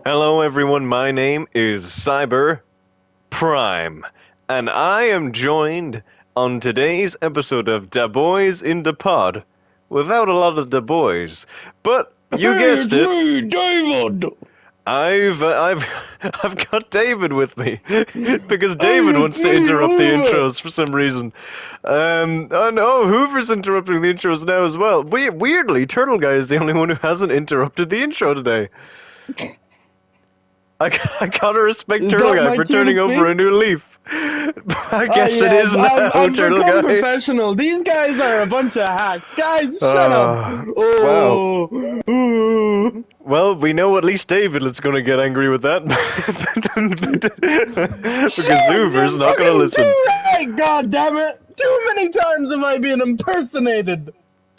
Hello, everyone. My name is Cyber Prime, and I am joined on today's episode of Da Boys in the Pod without a lot of Da Boys, but you Hey, guessed it's it. me, David. I've I've got David with me because Hey, David it's wants to me, interrupt the Hoover. intros for some reason. Oh no, Hoover's interrupting the intros now as well. Weirdly, Turtle Guy is the only one who hasn't interrupted the intro today. I gotta respect Is Turtle that Guy my for cue to turning over a speak? new leaf. I Ah, guess it yeah, is now, I've Turtle become Guy. professional. These guys are a bunch of hacks. Guys, shut up. Wow. Oh, ooh. Well, we know at least David is gonna get angry with that. Because Shit, Hoover's you're not gonna fucking listen. too right, God damn it. Too many times have I been impersonated.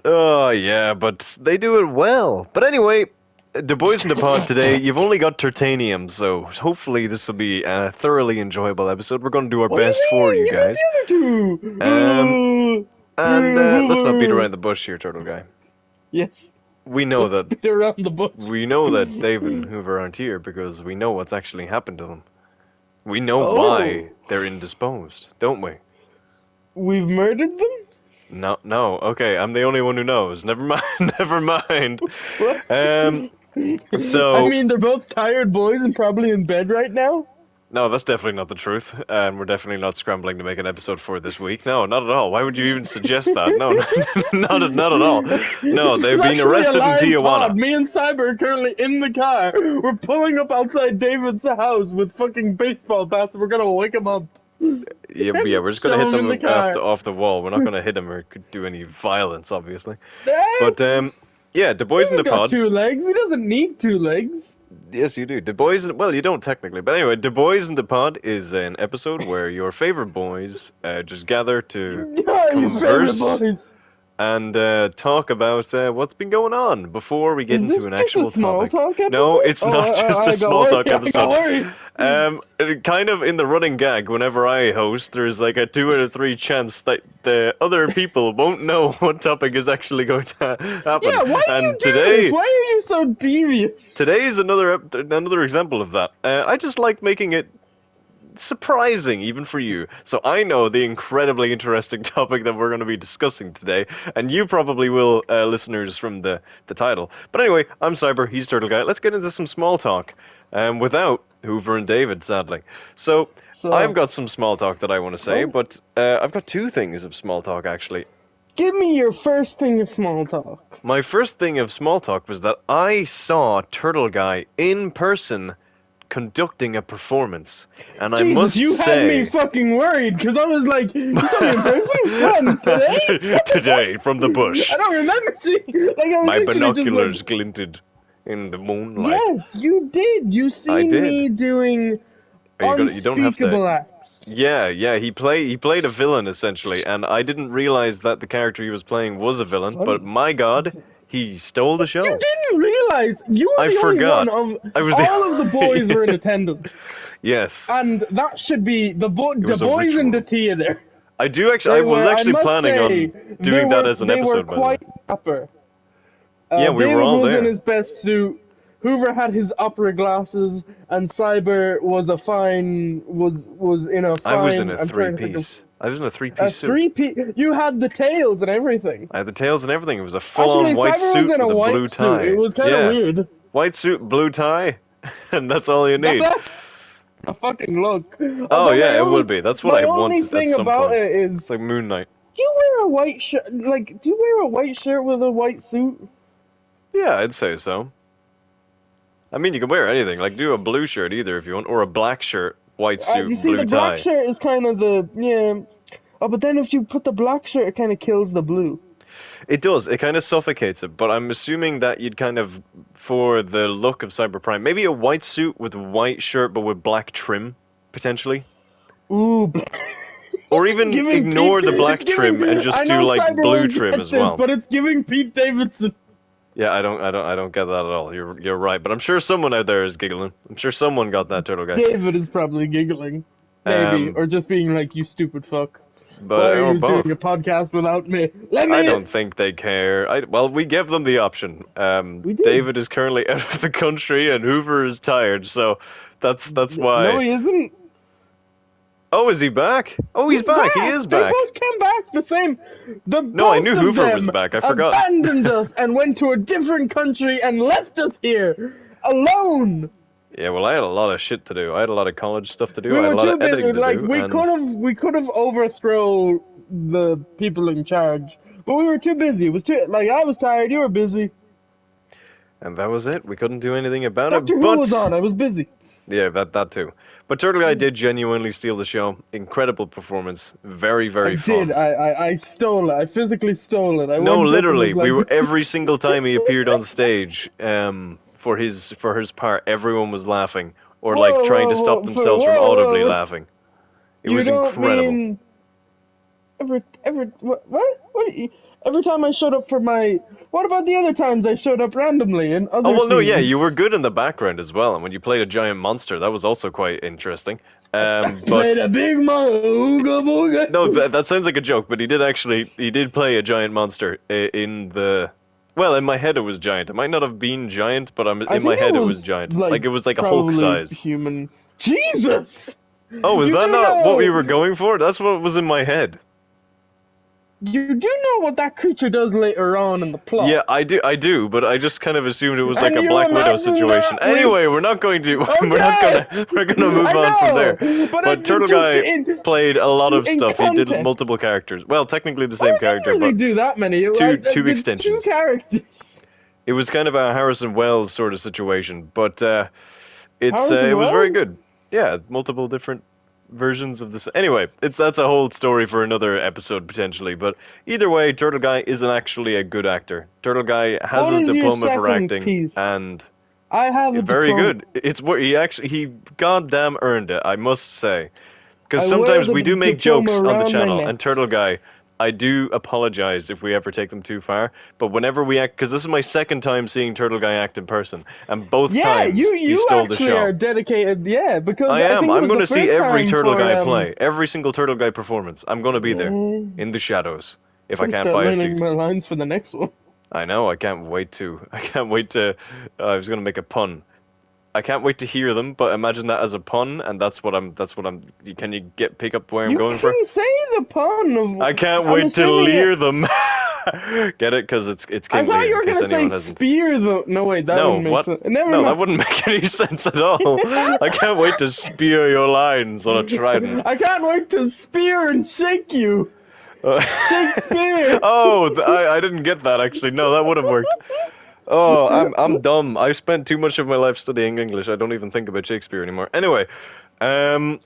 Oh, yeah, but they do it well. But anyway, the boys in the pod today, you've only got Tertanium, so hopefully this will be a thoroughly enjoyable episode. We're gonna do our What do best for you you mean? Give me guys. the other two. And let's not beat Hoover. around the bush here, Turtle Guy. Yes, We know let's that beat around the bush. David and Hoover aren't here because we know what's actually happened to them. We know Oh. why they're indisposed, don't we? We've murdered them? No, no. Okay, I'm the only one who knows. Never mind. Never mind. What? Um. I So mean, they're both tired boys and probably in bed right now. no, that's definitely not the truth, and we're definitely not scrambling to make an episode for this week. No, not at all. Why would you even suggest that? No, not at all. No, This is they've been actually a arrested in live Tijuana. pod. Me and Cyber are currently in the car. We're pulling up outside David's house with fucking baseball bats. We're gonna wake him up. Yeah, yeah, we're just gonna Shove hit him in them the car. off the wall. We're not gonna hit them or do any violence, obviously. Eh, But yeah, the boys in He's the got pod. 2 legs. He doesn't need 2 legs. Yes, you do. The boys. Well, you don't technically, but anyway, the boys in the pod is an episode where your favorite boys just gather to Yeah, your favorite converse boys. and talk about what's been going on before we get Is into this an just a actual small topic. talk episode? No, it's not just a I got small worried. talk I got episode. worried. Kind of in the running gag, whenever I host, there's like a 2 out of 3 chance that the other people won't know what topic is actually going to happen. Yeah, why do you And do today, this? Why are you so devious? today is another example of that. I just like making it surprising even for you. So I know the incredibly interesting topic that we're going to be discussing today, and you probably will, listeners, from the title. But anyway, I'm Cyber, he's Turtle Guy. Let's get into some small talk, without Hoover and David, sadly. So I've So, got some small talk that I want to say, oh, but I've got 2 things of small talk actually. give me your first thing of small talk. My first thing of small talk was that I saw Turtle Guy in person conducting a performance, and I Jesus, must you had me say, fucking worried because I was like, you saw me in person? When? Today? today from the bush, I don't remember seeing. Like I was my literally binoculars just glinted in the like, moonlight. yes, you did. You seen did. me doing You don't have unspeakable to. acts. Yeah. He played a villain essentially, and I didn't realize that the character he was playing was a villain. What? But my God, he stole the show. You didn't realize you were I the forgot. only one of I was the all of the boys were in attendance, Yes, and that should be the was a boys in the ritual. theater. I do actually. I was actually planning on doing that as an they episode. were By the way. quite dapper. Yeah, we David were all was in there. his best suit. Hoover had his opera glasses, and Cyber was in a fine. I was in a I'm trying to think of- 3-piece. I was in a A 3-piece suit. 3-piece. You had the tails and everything. I had the tails and everything. It was a full-on Actually, white Cyber suit was in a with a white blue suit. tie. It was kind of Yeah. weird. White suit, blue tie, and that's all you need. A fucking look. Oh Although yeah, my it only- would be. That's what my I only wanted at thing some about point. it is, It's like Moon Knight. do you wear a white shirt? Like, do you wear a white shirt with a white suit? Yeah, I'd say so. I mean, you can wear anything. Like, do a blue shirt either if you want, or a black shirt, white suit, You see, blue the tie. black shirt is kind of the yeah. Oh, but then if you put the black shirt, it kind of kills the blue. It does. It kind of suffocates it. But I'm assuming that you'd kind of, for the look of Cyber Prime, maybe a white suit with a white shirt but with black trim, potentially. Ooh. Or even Giving ignore Pete- the black it's giving- trim and just I do know like Cyber blue won't trim get as this, well. but it's giving Pete Davidson. Yeah, I don't get that at all. You're right, but I'm sure someone out there is giggling. I'm sure someone got that, Turtle Guy. David is probably giggling, maybe, Um, or just being like, "You stupid fuck." But Why are or you both. doing a podcast without me? Let me I in. don't think they care. Well, we gave them the option. We did. David is currently out of the country, and Hoover is tired, so that's why. No, he isn't. Oh, is he back? Oh, he's back. He is They back. both came back the same. No, I knew Both of Hoover was them back. I forgot. Abandoned us and went to a different country and left us here alone. Yeah, well, I had a lot of shit to do. I had a lot of college stuff to do. We I had were a lot too of editing busy. to Like do. we could have overthrown the people in charge, but we were too busy. It was too like I was tired. You were busy. And that was it. We couldn't do anything about Doctor it. Who But was on. I was busy. yeah, that too. But Turtle Guy did genuinely steal the show. Incredible performance. Very, very I fun. did. I stole it. I physically stole it. I No, went up and literally, was we like, were "This is every single time he appeared on stage, for his part, everyone was laughing or like Whoa, trying to whoa, stop whoa, themselves from whoa, audibly whoa. laughing. It You was don't incredible. mean every time I showed up for my. What about the other times I showed up randomly in other Oh well, no, yeah, scenes? you were good in the background as well, and when you played a giant monster, that was also quite interesting. Played But a big ooga booga. no, that sounds like a joke, but he did play a giant monster in the. Well, in my head it was giant. It might not have been giant, but I in my think head it was giant. Like it was like a Hulk probably size. human. Jesus! Oh, is You that do not what we know- were going for? That's what was in my head. You do know what that creature does later on in the plot. Yeah, I do, but I just kind of assumed it was like And a you Black Widow imagine situation. that with- Anyway, we're not going to Okay. we're gonna move I on from know, there. but But it Turtle just Guy in- played a lot of in stuff. He did context. multiple characters. Well, technically the Oh, same I didn't character, really but do that many. two Two extensions. Two characters. it was kind of a Harrison Wells sort of situation. But it Harrison was very Wells? good. Yeah, multiple different versions of this. Anyway, that's a whole story for another episode potentially. But either way, Turtle Guy isn't actually a good actor. Turtle Guy has What his is your diploma for second acting, piece? and I have a very diploma. good. It's what he goddamn earned it, I must say. Because I wear sometimes the we do make diploma jokes on the around my channel, neck. and Turtle Guy, I do apologize if we ever take them too far. But whenever we act, because this is my second time seeing Turtle Guy act in person, and both Yeah, times you he stole the actually show. are dedicated. Yeah, because I am. think it I'm was going the to see first every time Turtle for, Guy play, every single Turtle Guy performance. I'm going to be there Yeah. in the shadows if I I'm can't start buy a learning seat. my lines for the next one. I know. I can't wait to. I can't wait to. I was going to make a pun. I can't wait to hear them, but imagine that as a pun, and that's what I'm. Can you pick up where I'm You going can for? say the pun of. I can't I'm wait to assuming leer it- them. Get it? Because it's I King thought Lear, you were in case gonna say anyone hasn't. spear the. No wait, that No, wouldn't make what? sense. Never No, mind. that wouldn't make any sense at all. I can't wait to spear your lines on a trident. I can't wait to spear and shake you. Shakespeare. I didn't get that actually. No, that would have worked. Oh, I'm dumb. I spent too much of my life studying English. I don't even think about Shakespeare anymore. Anyway,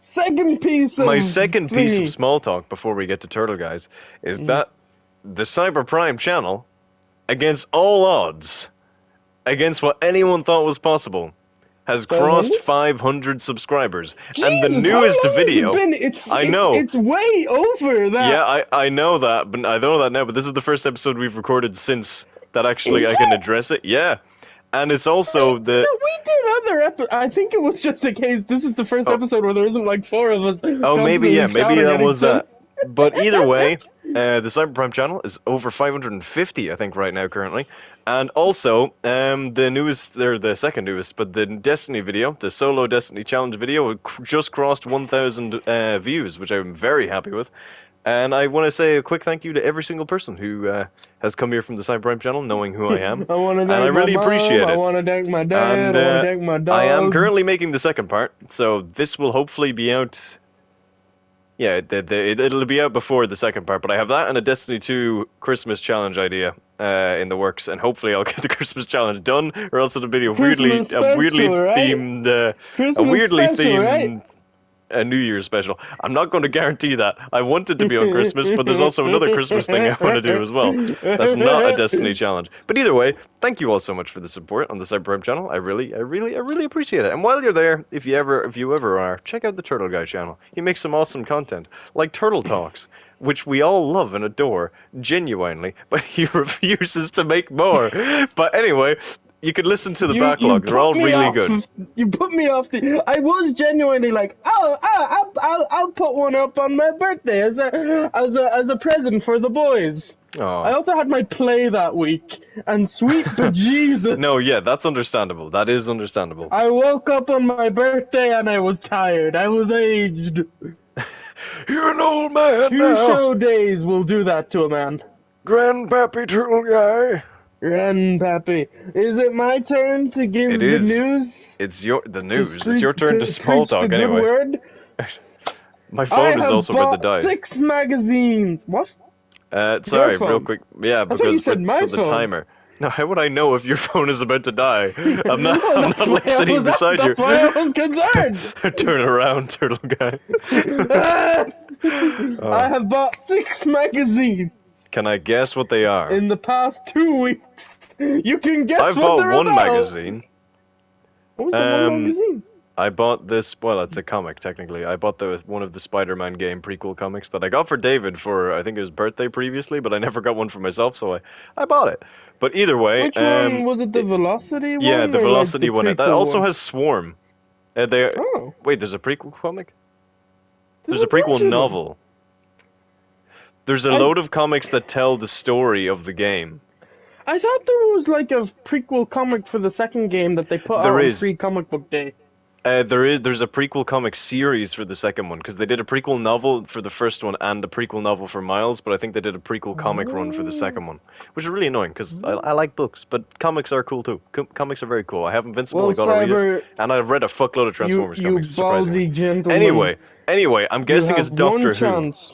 Second piece of. my second piece of thingy. small talk before we get to Turtle Guys is that the Cyber Prime channel, against all odds, against what anyone thought was possible, has crossed 500 subscribers. And the Jesus, newest how long has it video. been? I know. It's way over that. Yeah, I know that, but I know that now. But this is the first episode we've recorded since that actually Is I can it? address it. Yeah, and it's also the. No, we did other episodes. I think it was just a case. This is the first episode where there isn't like four of us. Oh, maybe constantly shouting that at was each other. that. But either way, the Cyberprime channel is over 550, I think, right now currently. And also, the newest, they're the second newest, but the Destiny video, the solo Destiny challenge video, just crossed 1,000 views, which I'm very happy with. And I want to say a quick thank you to every single person who has come here from the Cyberprime channel, knowing who I am. I want to And thank I really my mom, appreciate I it. want to thank my dad. And, I want to thank my dog. I am currently making the second part, so this will hopefully be out. Yeah, it'll be out before the second part, but I have that and a Destiny 2 Christmas challenge idea in the works, and hopefully I'll get the Christmas challenge done, or else it'll be a weirdly Christmas special, right? themed, a Christmas weirdly special, themed. right? A New Year's special. I'm not going to guarantee that. I want it to be on Christmas, but there's also another Christmas thing I want to do as well. That's not a Destiny challenge. But either way, thank you all so much for the support on the Cyberprime channel. I really appreciate it. And while you're there, if you ever are, check out the Turtle Guy channel. He makes some awesome content, like Turtle Talks, which we all love and adore, genuinely, but he refuses to make more. But anyway, You could listen to the You backlog. They're put all me really off. good. You put me off the. I was genuinely like, oh, I'll put one up on my birthday as a present for the boys. I Oh. also had my play that week, and sweet bejesus. No, yeah, that's understandable. That is understandable. I woke up on my birthday and I was tired. I was aged. You're an old man 2 now. show days will do that to a man. Grandpappy Turtle Guy. Grandpappy, is it my turn to give It the is. news? It's your the To news. It's screech- your turn to small screech talk the good anyway. word? My I phone is have also about to bought die. 6 magazines. What? Sorry, real phone? quick. Yeah, thought you because said my so the phone. timer. No, how would I know if your phone is about to die? I'm not. Well, I'm that's not like why I sitting was- beside you. That's why I was concerned. Turn around, Turtle Guy. I have bought 6 magazines Can I guess what they are? in the past 2 weeks. You can guess I've what bought they're one about. magazine. What was the one magazine? I bought this. Well, it's a comic technically. I bought one of the Spider-Man game prequel comics that I got for David for I think his birthday previously, but I never got one for myself, so I bought it. But either way, Which one was it? The Velocity one? yeah, the or, Velocity like, the one. That prequel also one? has Swarm. They Oh, wait. There's a prequel comic. there's There's a bunch prequel of them. novel. There's a load of comics that tell the story of the game. I thought there was like a prequel comic for the second game that they put There out on is. Free Comic Book Day. There's a prequel comic series for the second one because they did a prequel novel for the first one and a prequel novel for Miles, but I think they did a prequel comic run for the second one, which is really annoying because I like books, but comics are cool too. Comics are very cool. I have Invincible, Well, I gotta read it, Cyber, and I've read a fuckload of you, Transformers you comics. Surprisingly. ballsy gentleman. Anyway, I'm you guessing have it's Doctor one Who. chance.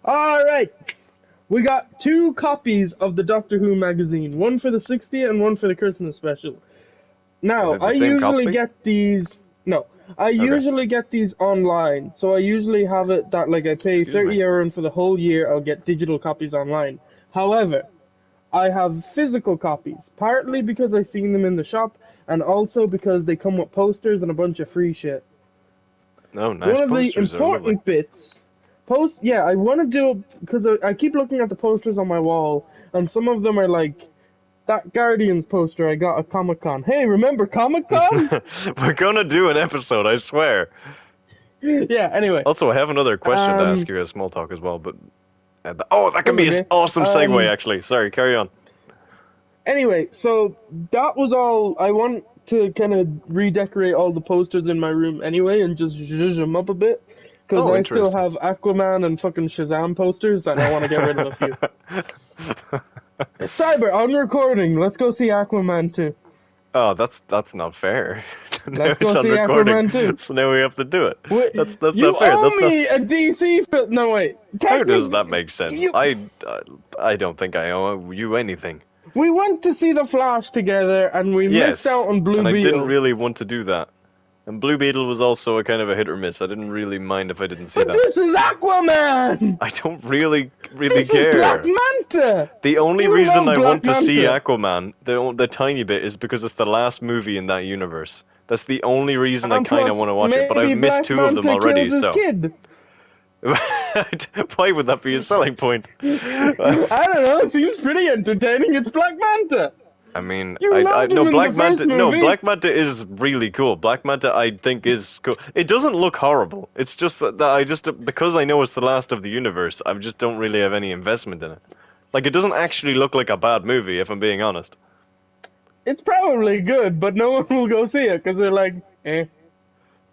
All right, we got 2 copies of the Doctor Who magazine, one for the 60th and one for the Christmas special. Now, Are they the I same usually copy? get these. No, I usually get these online. So I usually have it that like I pay Excuse me. €30 and for the whole year I'll get digital copies online. However, I have physical copies, partly because I seen them in the shop, and also because they come with posters and a bunch of free shit. Oh, nice One of the posters. Are lovely. important bits, yeah, I want to do because I keep looking at the posters on my wall, and some of them are like that Guardians poster I got at Comic Con. Hey, remember Comic Con? We're gonna do an episode, I swear. Yeah. Anyway. Also, I have another question to ask you as small talk as well, but that can be an okay. awesome segue actually. Sorry, carry on. Anyway, so that was all. I want to kind of redecorate all the posters in my room anyway, and just zhuzh them up a bit. Because Oh, I still interesting. have Aquaman and fucking Shazam posters, and I want to get rid of a few. Cyber, on recording. Let's go see Aquaman 2. Oh, that's not fair. Now Let's go it's on see recording, Aquaman 2. so now we have to do it. Wait, That's you not fair. owe That's not. me a DC film. No, wait. How does Technically, that make sense? you- I don't think I owe you anything. We went to see The Flash together, and we Yes, missed out on Blue and Beetle. I didn't really want to do that. And Blue Beetle was also a kind of a hit or miss. I didn't really mind if I didn't see But that. this is Aquaman! I don't really This care. is Black Manta! The only You reason love I want to Black see Manta. Aquaman, the tiny bit, is because it's the last movie in that universe. That's the only reason I And kind of plus, want to watch it, but maybe I've missed Black 2 of them Manta already, kills his so. Kid. Why would that be a selling point? I don't know, it seems pretty entertaining. It's Black Manta! I mean, You loved him no, in Black the first Manta. No, movie. Black Manta is really cool. Black Manta, I think, is cool. It doesn't look horrible. It's just that I just because I know it's the last of the universe, I just don't really have any investment in it. Like, it doesn't actually look like a bad movie, if I'm being honest. It's probably good, but no one will go see it because they're like, eh.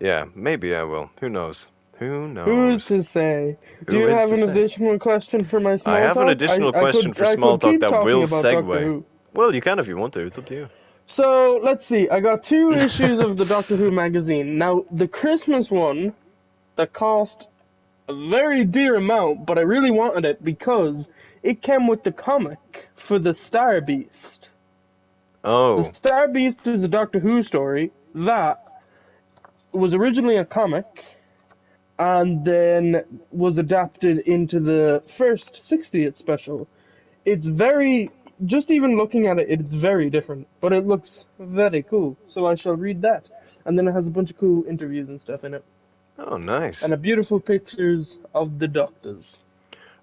Yeah, maybe I will. Who knows? Who knows? Who's to say? Do Who you is have to an say? additional question for my small I talk? have an additional I question could- for I small could talk keep that talking will about Doctor segue. Who. Well, you can if you want to. It's up to you. So, let's see. I got 2 issues of the Doctor Who magazine. Now, the Christmas one, that cost a very dear amount, but I really wanted it because it came with the comic for the Star Beast. Oh, The Star Beast is a Doctor Who story that was originally a comic and then was adapted into the first 60th special. It's very, just even looking at it, it's very different, but it looks very cool. So I shall read that. And then it has a bunch of cool interviews and stuff in it. oh, nice. And a beautiful pictures of the doctors.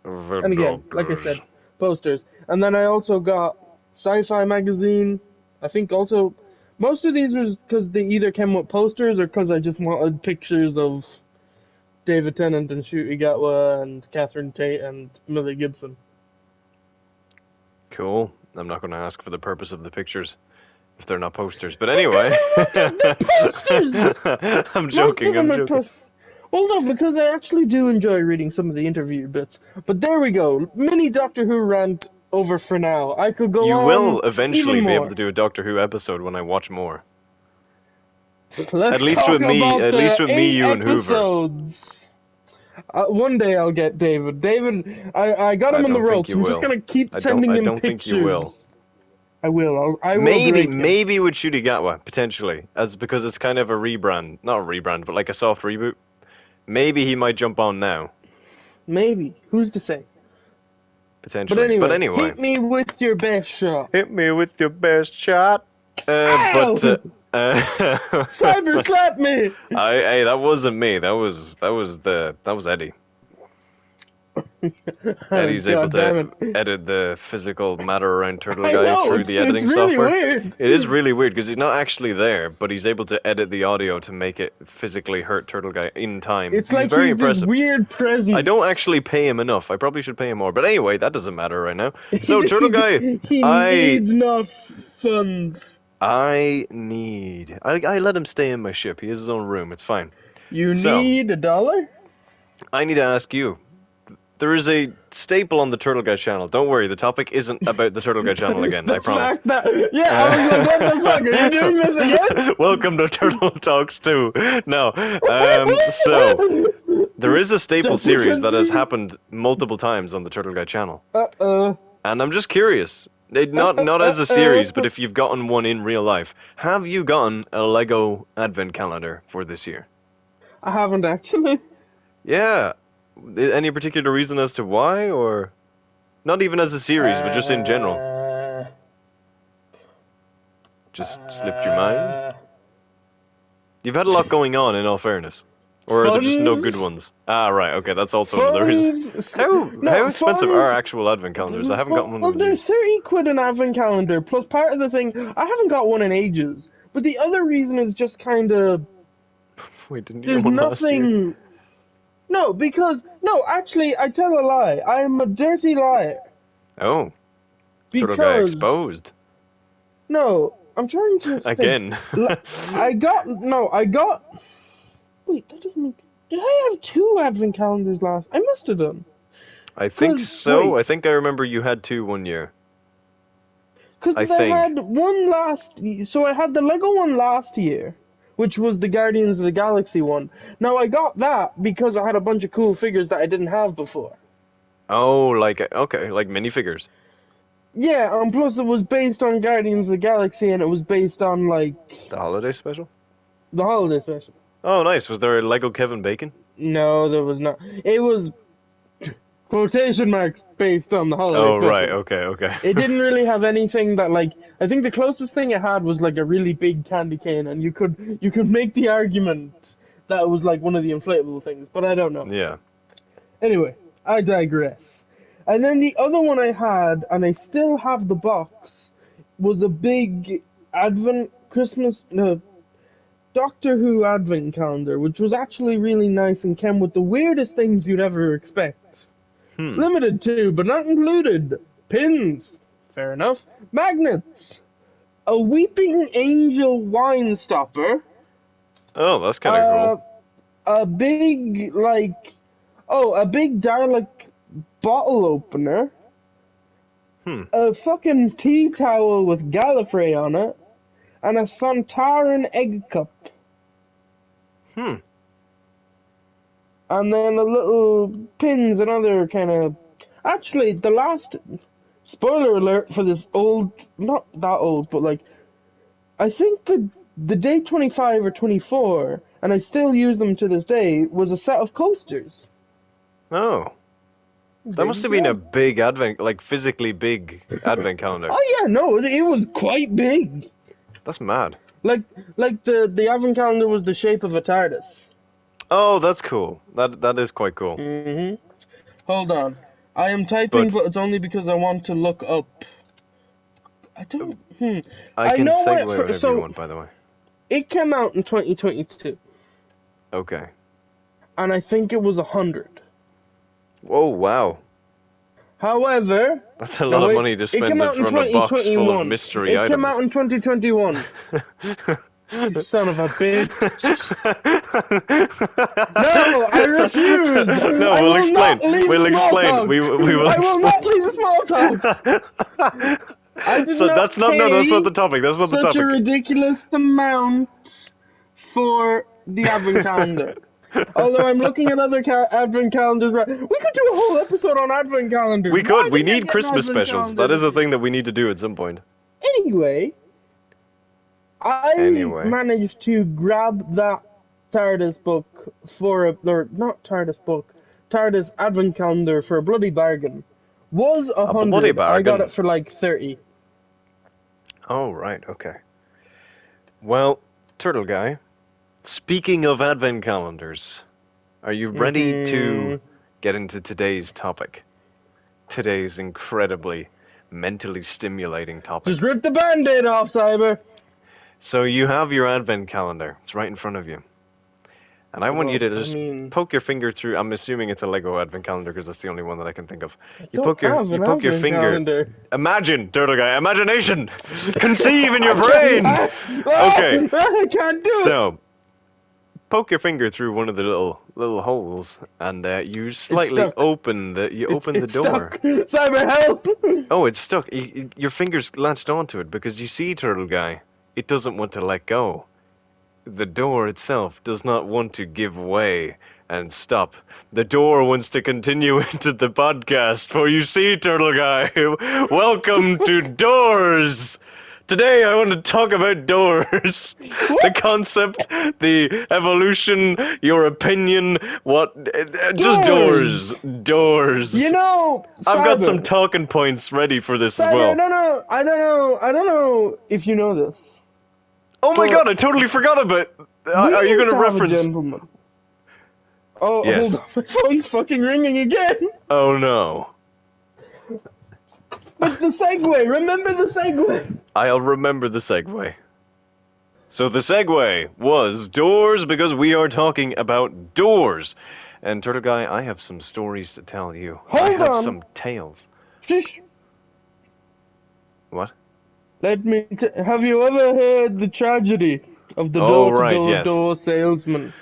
The And again, like I doctors. said, posters. And then I also got Sci-Fi magazine, I think also most of these was because they either came with posters or because I just wanted pictures of David Tennant and Ncuti Gatwa and Catherine Tate and Millie Gibson. Cool. I'm not going to ask for the purpose of the pictures if they're not posters. But anyway. They're posters! I'm joking, I'm joking. Well, no, because I actually do enjoy reading some of the interview bits. But there we go. Mini Doctor Who rant over for now. I could go You on will eventually even be more. able to do a Doctor Who episode when I watch more. Let's At least talk with me- about at the least with me, 8 you, and Hoover. episodes. One day I'll get David. I got him I on the don't think ropes. you I'm just will. gonna keep I sending him don't pictures. think you will. I will. I will. Maybe, break him. maybe with Ncuti Gatwa, potentially, as because it's kind of a rebrand, not a rebrand, but like a soft reboot. Maybe he might jump on now, Maybe. Who's to say? potentially. But anyway, hit me with your best shot. Hit me with your best shot. Cyber slap me. Hey, that wasn't me. That was Eddie. Eddie's able to edit the physical matter around Turtle Guy through the editing it's really software. Weird. It is really weird because he's not actually there, but he's able to edit the audio to make it physically hurt Turtle Guy in time. It's like very he's impressive. this weird presence. I don't actually pay him enough. I probably should pay him more. But anyway, that doesn't matter right now. So Turtle Guy, he needs enough funds. I let him stay in my ship. He has his own room. It's fine. You need $1? I need to ask you. There is a staple on the Turtle Guy channel. Don't worry, the topic isn't about the Turtle Guy channel again, I promise. Yeah, I was like, what the fuck, are you doing this again? Welcome to Turtle Talks 2. No, so, there is a staple series that has happened multiple times on the Turtle Guy channel. And I'm just curious, not as a series, but if you've gotten one in real life. Have you gotten a Lego Advent Calendar for this year? I haven't actually. Yeah. Any particular reason as to why, or not even as a series, but just in general? Just slipped your mind? You've had a lot going on, in all fairness. Or are there just no good ones? Ah, right, okay, that's also another reason. How expensive are actual advent calendars? I haven't gotten one Well, of they're these. 30 quid an advent calendar, plus part of the thing, I haven't got one in ages. But the other reason is just kind of, Wait, didn't you there's get one last year? nothing... No, actually, I tell a lie. I am a dirty liar. Oh, Turtle Guy Because... exposed. No, I'm trying to think. Again. I got... Wait, that doesn't make... Did I have 2 advent calendars last... I must have done. I think 'Cause, so. wait. I think I remember you had 2 one year. Because I I think. had one last... So I had the Lego one last year, which was the Guardians of the Galaxy one. Now, I got that because I had a bunch of cool figures that I didn't have before. Oh, like minifigures. Yeah, and plus it was based on Guardians of the Galaxy, and it was based on, like, The holiday special? the holiday special. Oh, nice. Was there a Lego Kevin Bacon? No, there was not. It was quotation marks based on the holiday Oh, special. right. Okay. It didn't really have anything that, like, I think the closest thing it had was like a really big candy cane, and you could make the argument that it was like one of the inflatable things, but I don't know. Yeah. Anyway, I digress. And then the other one I had, and I still have the box, was a big Doctor Who Advent calendar, which was actually really nice and came with the weirdest things you'd ever expect. Limited to, but not included, pins. Fair enough. Magnets. A Weeping Angel wine stopper. Oh, that's kind of cool. A big, a big Dalek bottle opener. A fucking tea towel with Gallifrey on it. And a Sontaran egg cup. And then a little pins and other kind of... Actually, the last... Spoiler alert for this old... Not that old, but like... I think the day 25 or 24, and I still use them to this day, was a set of coasters. Oh. That must have been a big advent, like physically big advent calendar. Oh yeah, no, it was quite big. That's mad. Like the advent calendar was the shape of a TARDIS. Oh, that's cool. That is quite cool. Hold on. I am typing, But- but it's only because I want to look up I don't. I can know segue it whenever so you want, by the way. it came out in 2022, Okay. and I think it was 100. Whoa, wow. However, That's a no, lot of wait, money to it came spend out in on a box full of 2021. mystery It came items. out in 2021. You son of a bitch. No, I refuse. No, I we'll will explain. not leave We'll small explain. talk. We will I will explain. not leave small talk. I did So not that's not pay no, that's not the topic. That's not the such a topic. ridiculous amount for the advent calendar. Although I'm looking at other advent calendars, right? We could do a whole episode on advent calendars. We Why could. We didn't I need get an Christmas advent specials. calendar That is this a thing year? that we need to do at some point. Anyway, I Anyway. managed to grab that TARDIS book or not TARDIS book, TARDIS advent calendar for a bloody bargain. Was A bloody 100. I got bargain? it for like 30. Oh, right. Okay. Well, Turtle Guy, speaking of advent calendars, are you ready to get into today's topic? Today's incredibly mentally stimulating topic. Just rip the band-aid off, Cyber. So you have your advent calendar. It's right in front of you. And I want you to Well, I just mean- poke your finger through. I'm assuming it's a Lego advent calendar because that's the only one that I can think of. You Don't poke your have an poke your advent finger. calendar. Imagine, Turtle Guy, imagination. Conceive in your brain. Okay. I can't do it. So, poke your finger through one of the little holes, and you slightly stuck. open the It's door. stuck. Cyber, help! Oh, it's stuck. Your fingers latched onto it because you see, Turtle Guy, it doesn't want to let go. The door itself does not want to give way and stop. The door wants to continue into the podcast. For you see, Turtle Guy, welcome to Doors. Today I want to talk about doors. The concept, the evolution, your opinion, just doors. Doors. You know, I've got Cyber, some talking points ready for this as Cyber, well. I don't know if you know this. Oh my But- god, I totally forgot about. We Are you used going to have a reference? gentleman. Oh, Yes. hold on, my phone's fucking ringing again. Oh no. But the segue, remember the segue? I'll remember the segue. So the segue was doors because we are talking about doors. And Turtle Guy, I have some stories to tell you. I Hold have on. some tales. Shush. What? Let me. Have you ever heard the tragedy of the Oh, right, yes. door-to-door salesman?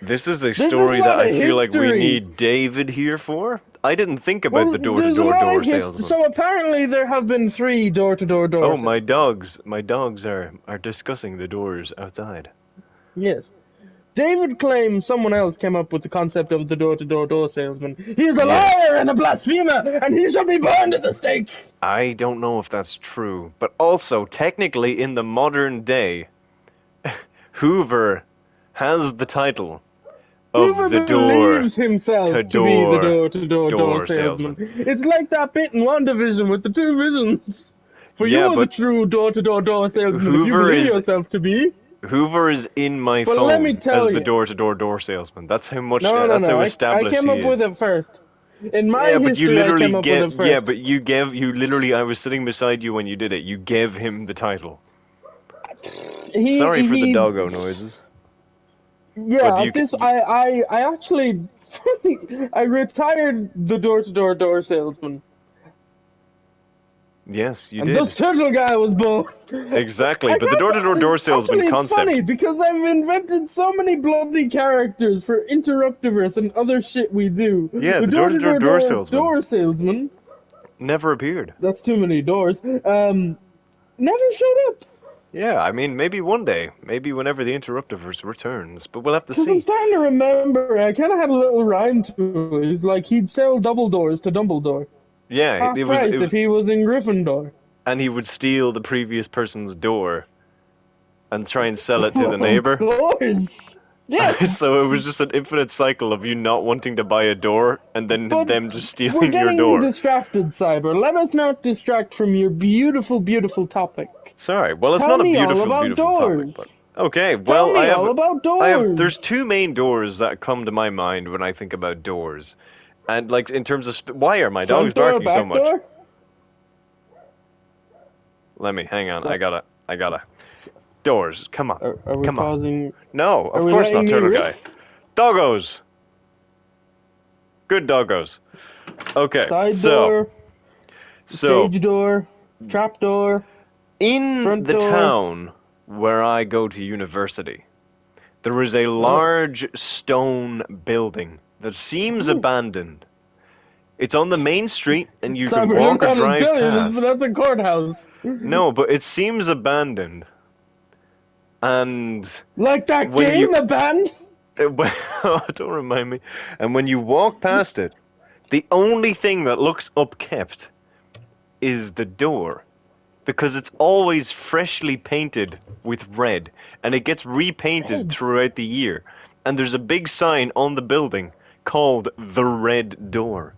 This is a There's a story lot that I of feel like we history. need David here for. I didn't think about Well, the there's a door-to-door lot door of his- salesman. So apparently there have been 3 door-to-door doors. Oh, my dogs are discussing the doors outside. Yes. David claims someone else came up with the concept of the door-to-door salesman. He's a Yes. liar and a blasphemer, and he shall be burned at the stake. I don't know if that's true, but also technically in the modern day, Hoover has the title of Hoover the door. believes himself to be the door door-to-door door salesman. It's like that bit in WandaVision with the 2 visions. For Yeah, you are the but true door-to-door salesman if you Hoover believe is- yourself to be. Hoover is in my But phone let me tell as the you- door salesman. That's how much. No, that's how I established came he up is. with it first. In my Yeah, but history, you I literally came up with it first. Yeah, but you literally. I was sitting beside you when you did it. You gave him the title. Sorry for the doggo noises. Yeah, But you- this I actually I retired the door salesman, Yes, you and did. this turtle guy was born. Exactly, I but the can't- door salesman actually, concept. It's funny because I've invented so many bloody characters for Interruptiverse and other shit we do. Yeah, the door-to-door door salesman. Door salesman. Never appeared. That's too many doors. Never showed up. Yeah, I mean, maybe one day. Maybe whenever the Interruptiverse returns. But we'll have to Because I'm see. starting to remember, I kind of had a little rhyme to it. It's like he'd sell double doors to Dumbledore. Yeah, Half it was, price if he was in Gryffindor. and he would steal the previous person's door and try and sell it to the neighbor. Of course. Yeah. So it was just an infinite cycle of you not wanting to buy a door and then But them just We're stealing your getting door. distracted, Cyber. Let us not distract from your beautiful, beautiful topic. Sorry, well, it's Tell not a me all beautiful, about beautiful doors. topic. But okay, Tell well, me I have. all about doors. There's 2 main doors that come to my mind when I think about doors, and like in terms of why are my dogs Front door, barking so back much? door? Hang on. I gotta. Doors. Come on. Are we Come on. pausing? No, Are of we course letting not, me Turtle riff? Guy. Doggos. Good doggos. Okay, Side so door, so stage door, trap door. in front the door. town where I go to university, there is a large stone building that seems abandoned. It's on the main street, and you can Cyber, walk or don't know how to drive tell you this, but past. that's a courthouse. No, but it seems abandoned. And Like that when game, you- the band? well, don't remind me. And when you walk past it, the only thing that looks upkept is the door. Because it's always freshly painted with red, and it gets repainted Red? throughout the year. And there's a big sign on the building called the Red Door.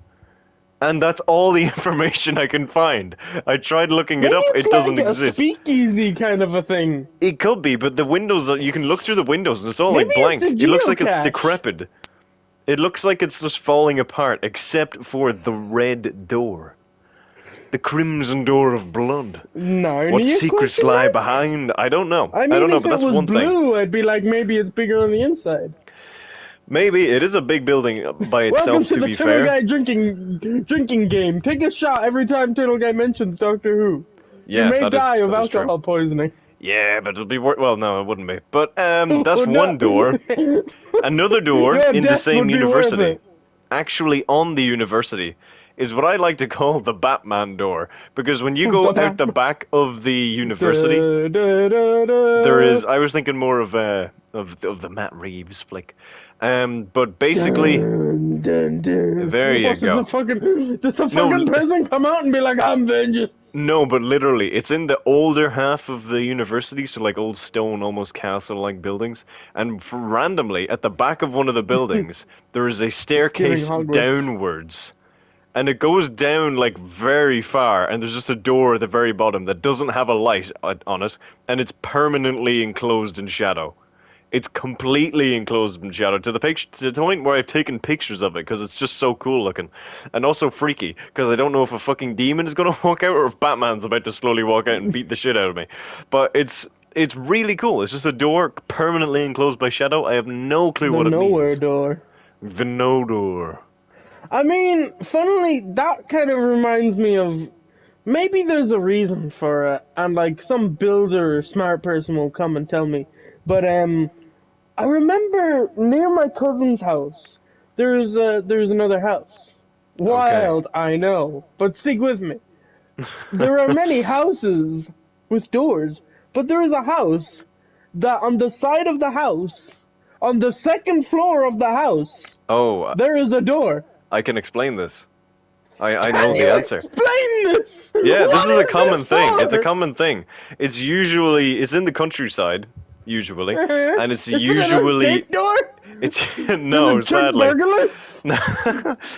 And that's all the information I can find. I tried looking it Maybe up, it's it doesn't like a exist. speakeasy kind of a thing. It could be, but the windows, you can look through the windows and it's all Maybe like blank. it's a It looks like it's geocache. decrepit. It looks like it's just falling apart, except for the Red Door. The Crimson Door of Blood. No, What secrets lie behind? I don't know. I mean, don't know, if but it that's was one thing. blue, I'd be like, maybe it's bigger on the inside. Maybe it is a big building by Welcome itself, to to the be Turtle fair. Guy drinking game. Take a shot every time Turtle Guy mentions Doctor Who. Yeah, you may that is- die of that is true. alcohol poisoning. Yeah, but it'll be well, no, it wouldn't be. But that's one door. Another door Your in the death same would be worth university, it. actually on the university, is what I like to call the Batman door. Because when you go The out the Batman. back of the university, There there is. I was thinking more of the Matt Reeves flick. But basically, there you go. Does a fucking person come out and be like, I'm vengeance? no, but literally, it's in the older half of the university, so like old stone, almost castle-like buildings. And randomly, at the back of one of the buildings, there is a staircase Hogwarts. downwards. And it goes down like very far, and there's just a door at the very bottom that doesn't have a light on it, and it's permanently enclosed in shadow. It's completely enclosed in shadow to the point where I've taken pictures of it because it's just so cool looking, and also freaky because I don't know if a fucking demon is gonna walk out or if Batman's about to slowly walk out and beat the shit out of me. But it's really cool. It's just a door permanently enclosed by shadow. I have no clue The what it nowhere means. door. The no door. I mean, funnily, that kind of reminds me of maybe there's a reason for it, and like some builder or smart person will come and tell me. But I remember near my cousin's house, there's another house. Wild, I know, but stick with me. There are many houses with doors, but there is a house that on the side of the house, on the second floor of the house, Oh, there is a door. I can explain this. I know Can you the answer. Explain this. Yeah, this What is a common this thing. It's a for? common thing. It's in the countryside, usually, and it's Is it an usually escape door? it's Does no, it trick sadly. burglars? No,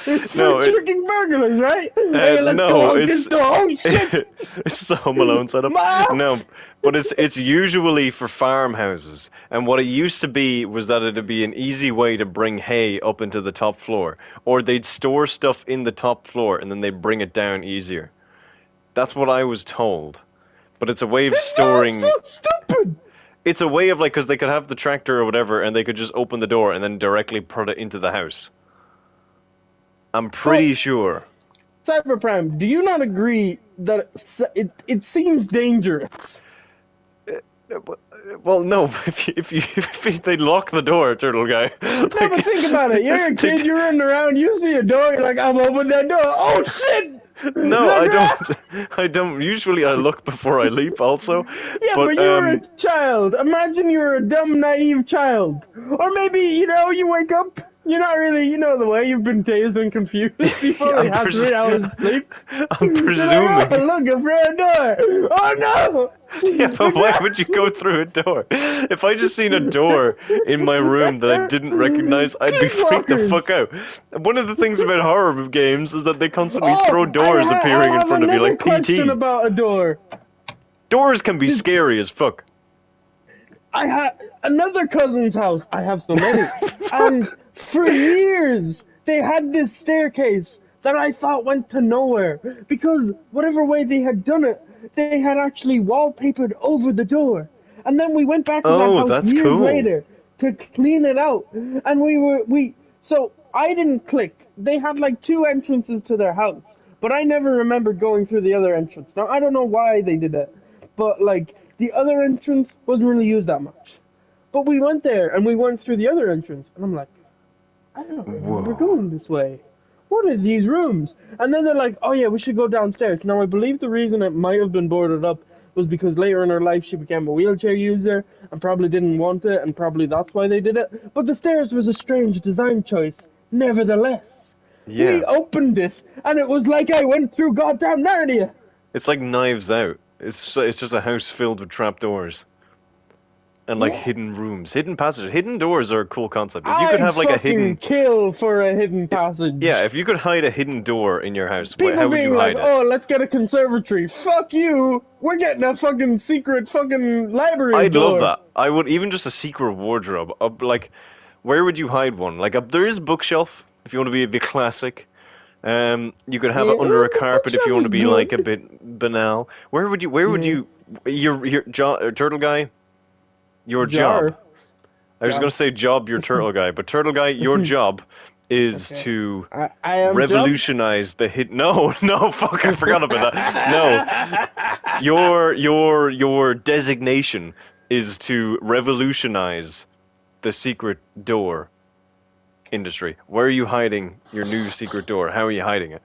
It's no, for tricking burglars, right? Hey, let's no, go out it's this door. Oh shit! it's a Home Alone setup. Mom! No, but it's usually for farmhouses. And what it used to be was that it'd be an easy way to bring hay up into the top floor, or they'd store stuff in the top floor and then they'd bring it down easier. That's what I was told. But it's a way of This storing. sounds so stupid. It's a way of like, because they could have the tractor or whatever, and they could just open the door and then directly put it into the house. I'm pretty sure. Cyberprime, do you not agree that it seems dangerous? Well, no. If they lock the door, Turtle Guy. No, but think about it. You're a kid, you're running around, you see a door, you're like, I'm opening that door. Oh shit! No, Look I around. don't. I don't. Usually, I look before I leap. Also, Yeah, but you were a child. Imagine you were a dumb, naive child. Or maybe, you wake up, you're not really, the way, you've been dazed and confused. You've only I'm had 3 hours of sleep. I'm You're presuming. like, oh, look, a front door. Oh no! Yeah, but why would you go through a door? If I just seen a door in my room that I didn't recognize, I'd be freaked the fuck out. One of the things about horror games is that they constantly throw doors appearing in front of you, like question PT. about a door. Doors can be scary as fuck. I had another cousin's house. I have so many. And for years, they had this staircase that I thought went to nowhere. Because whatever way they had done it, they had actually wallpapered over the door. And then we went back to that Oh, house that's years cool. later to clean it out. And so I didn't click. They had like 2 entrances to their house, but I never remembered going through the other entrance. Now, I don't know why they did that, but like the other entrance wasn't really used that much. But we went there and we went through the other entrance, and I'm like, I don't remember Whoa. going this way. What are these rooms? And then they're like, oh yeah, we should go downstairs. Now, I believe the reason it might have been boarded up was because later in her life she became a wheelchair user and probably didn't want it, and probably that's why they did it. But the stairs was a strange design choice, nevertheless. Yeah. We opened it, and it was like I went through goddamn Narnia. It's like Knives Out. It's just a house filled with trapdoors. And like Yeah. hidden rooms, hidden passages. Hidden doors are a cool concept. If you could have like a hidden, kill for a hidden passage. yeah, if you could hide a hidden door in your house, People how would being you like, hide it? oh, let's get a conservatory. Fuck you. We're getting a fucking secret fucking library I'd door. love that. I would even just a secret wardrobe. Like, where would you hide one? Like, there is a bookshelf if you want to be the classic. You could have it Yeah, under a the carpet if bookshelf you want to is be good. like a bit banal. Where would you? Your turtle guy. Your Jar. job. I was Job. gonna say job, your turtle guy, but turtle guy, your job is Okay. to I am revolutionize the hit. No, fuck, I forgot about that. No, your designation is to revolutionize the secret door industry. Where are you hiding your new secret door? How are you hiding it?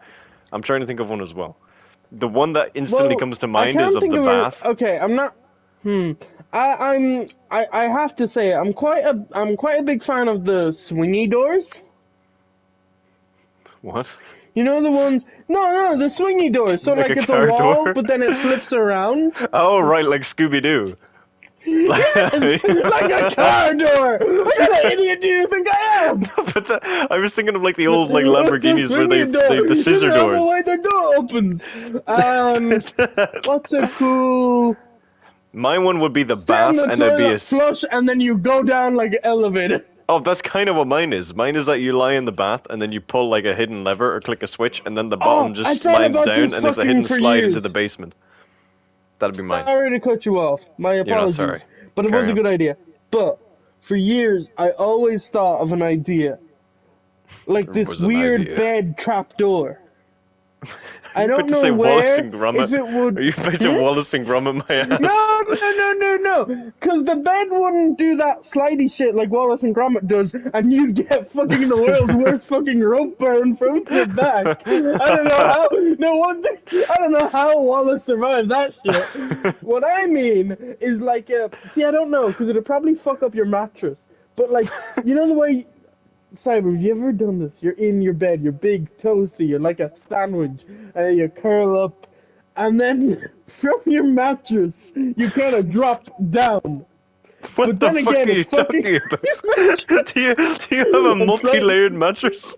I'm trying to think of one as well. The one that instantly Well, comes to I mind can't is of think the of bath. Okay, I'm not. I have to say I'm quite a big fan of the swingy doors. What? You know the ones? No, the swingy doors. So Like like a it's car a wall, door? but then it flips around. Oh, right, like Scooby Doo. Yes, like a car door. What kind of idiot do you think I am? But I was thinking of like the old like Lamborghinis where the scissor You know doors. the way the door opens. What's a cool? My one would be the Stand bath, the and it'd be toilet flush, and then you go down like an elevator. Oh, that's kind of what mine is. Mine is that you lie in the bath, and then you pull like a hidden lever or click a switch, and then the bottom I just thought slides about down, this and there's a fucking hidden for slide years. into the basement. That'd be mine. Sorry to cut you off. My not apologies. sorry. But it Carry was a on. good idea. But for years, I always thought of an idea. Like There this was an weird idea. bed trapdoor. I Are you don't about to know say where, Wallace and Gromit? if it would... Are you about to Hmm? Wallace and Gromit my ass? No. Because the bed wouldn't do that slidey shit like Wallace and Gromit does, and you'd get fucking the world's worst fucking rope burn from the back. I don't know how. No one thing. I don't know how Wallace survived that shit. What I mean is like see, I don't know, because it'd probably fuck up your mattress. But like, you know the way. Cyber, have you ever done this? You're in your bed, you're big toasty, you're like a sandwich, and you curl up, and then from your mattress, you kind of drop down. What But the then fuck again, are you it's fucking- talking about? do you have a multi-layered mattress?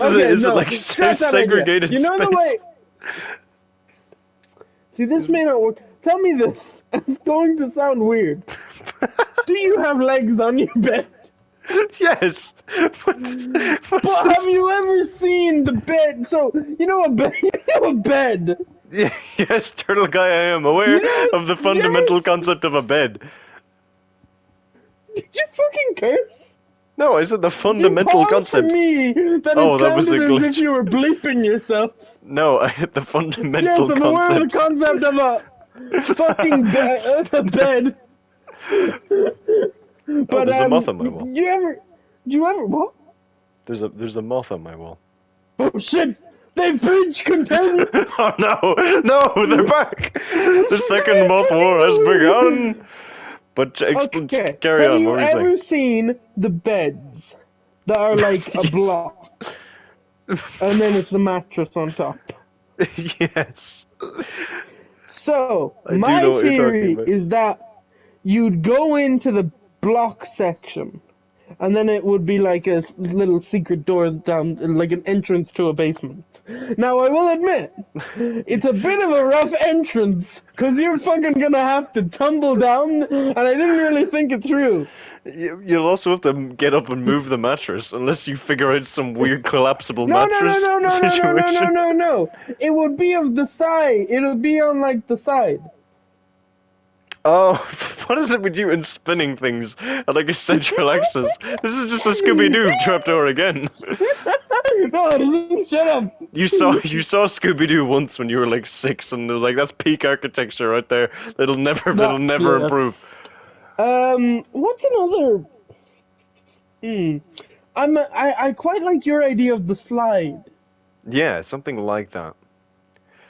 Is it like scrap that idea. segregated You know space? the way. See, this may not work. Tell me this. It's going to sound weird. Do you have legs on your bed? Yes. What But is have you ever seen the bed? So you know a bed. You know a bed. this? Yes, turtle guy, I am aware Yes, of the fundamental yes. concept of a bed. Did you fucking curse? No, I said the You fundamental paused for concept. me that Oh, it that was sounded a as glitch. if you were bleeping yourself. No, I hit the Yes, fundamental I'm aware of the concept. concept of a fucking a bed. But there's a moth on my wall. Do you ever what? There's a moth on my wall. Oh shit! They breached containment. Oh no, they're back. The second moth war has begun. But Okay. carry Have on. you What were you ever saying? seen the beds that are like a block, and then it's the mattress on top? Yes. So I do my know what you're talking theory about. is that you'd go into the block section, and then it would be like a little secret door down, like an entrance to a basement. Now, I will admit, it's a bit of a rough entrance, because you're fucking gonna have to tumble down, and I didn't really think it through. You'll also have to get up and move the mattress, unless you figure out some weird collapsible No, no, mattress no, no, no, no, no, no, situation. no, no, no. It would be of the side. It would be on, like, the side. Oh, what is it with you and spinning things at like a central axis? This is just a Scooby-Doo trapdoor again. No, it isn't. Shut up. You saw Scooby-Doo once when you were like 6, and they were like, that's peak architecture right there. That'll never Yeah. improve. What's another? I quite like your idea of the slide. Yeah, something like that.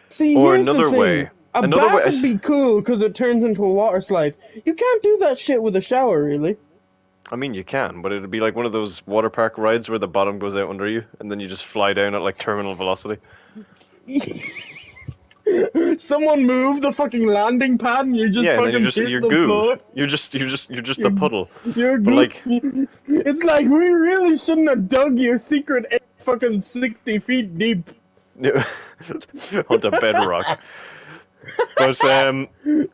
See, Or here's another the thing. way. A Another bath way. would be cool because it turns into a water slide. You can't do that shit with a shower, really. I mean, you can, but it'd be like one of those water park rides where the bottom goes out under you, and then you just fly down at like terminal velocity. Someone move the fucking landing pad, and you just Yeah, and fucking then you're hit the goo. floor. You're just a puddle. You're But goo. like, It's like we really shouldn't have dug your secret fucking 60 feet deep. onto bedrock. But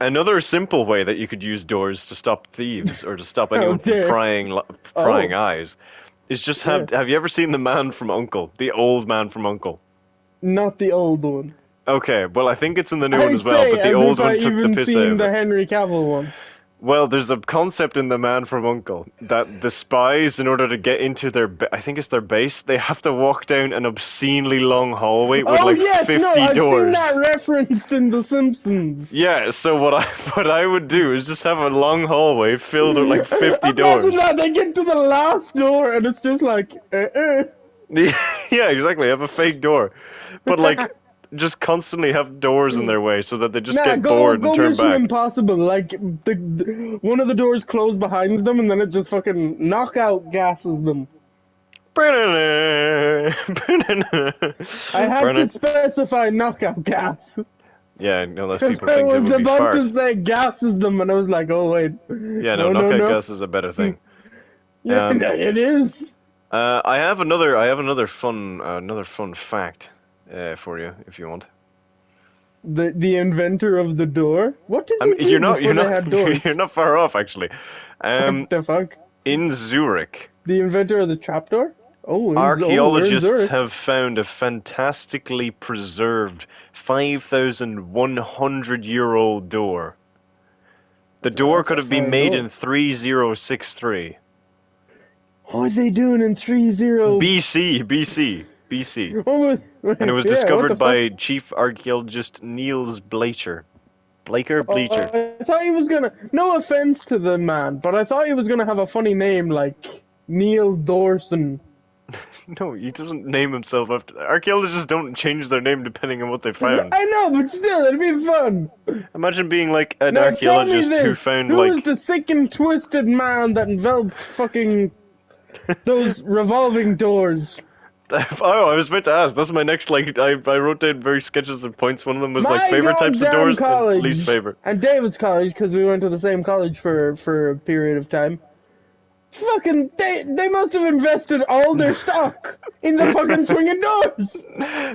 another simple way that you could use doors to stop thieves or to stop anyone from dear. prying eyes is just have you ever seen the man from U.N.C.L.E., the old man from U.N.C.L.E.? Not the old one. Okay, well I think it's in the new one I as well, say but the as old if I one took the even piss seen out of the it. Henry Cavill one. Well, there's a concept in the man from U.N.C.L.E. that the spies, in order to get into their, I think it's their base, they have to walk down an obscenely long hallway with like 50 I've doors. seen that referenced in The Simpsons. Yeah, so what I would do is just have a long hallway filled with like 50 doors. Imagine that, they get to the last door and it's just like, Yeah, exactly. Have a fake door, but like just constantly have doors in their way so that they just get bored and turn Mission back. Impossible. Like one of the doors closed behind them, and then it just fucking knockout gases them. I had to specify knockout gas. Yeah, no, that's Because people I think it was would be about fart. to say gases them, and I was like, oh wait. Yeah, no, knockout gas is a better thing. Yeah, it is. I have another fun fact for you if you want. The inventor of the door. What did they do before they had doors? You're not far off actually. What the fuck? In Zurich, The inventor of the trapdoor? Oh, archaeologists have found a fantastically preserved 5,100-year-old door. The door could have been made in 3063. What are they doing in 30? BC. Oh, And it was discovered by Chief Archaeologist Niels Bleacher. Bleacher? I thought he was gonna. No offense to the man, but I thought he was gonna have a funny name like Neil Dorson. No, he doesn't name himself after. Archaeologists don't change their name depending on what they found. I know, but still, it'd be fun. Imagine being like an Now, archaeologist tell me who this. found Who like. was the sick and twisted man that enveloped fucking those revolving doors? Oh, I was about to ask. That's my next, like, I wrote down very sketches of points. One of them was, like, favorite types of goddamn doors college, and least favorite. And David's college, because we went to the same college for a period of time. Fucking, they must have invested all their stock in the fucking swinging doors.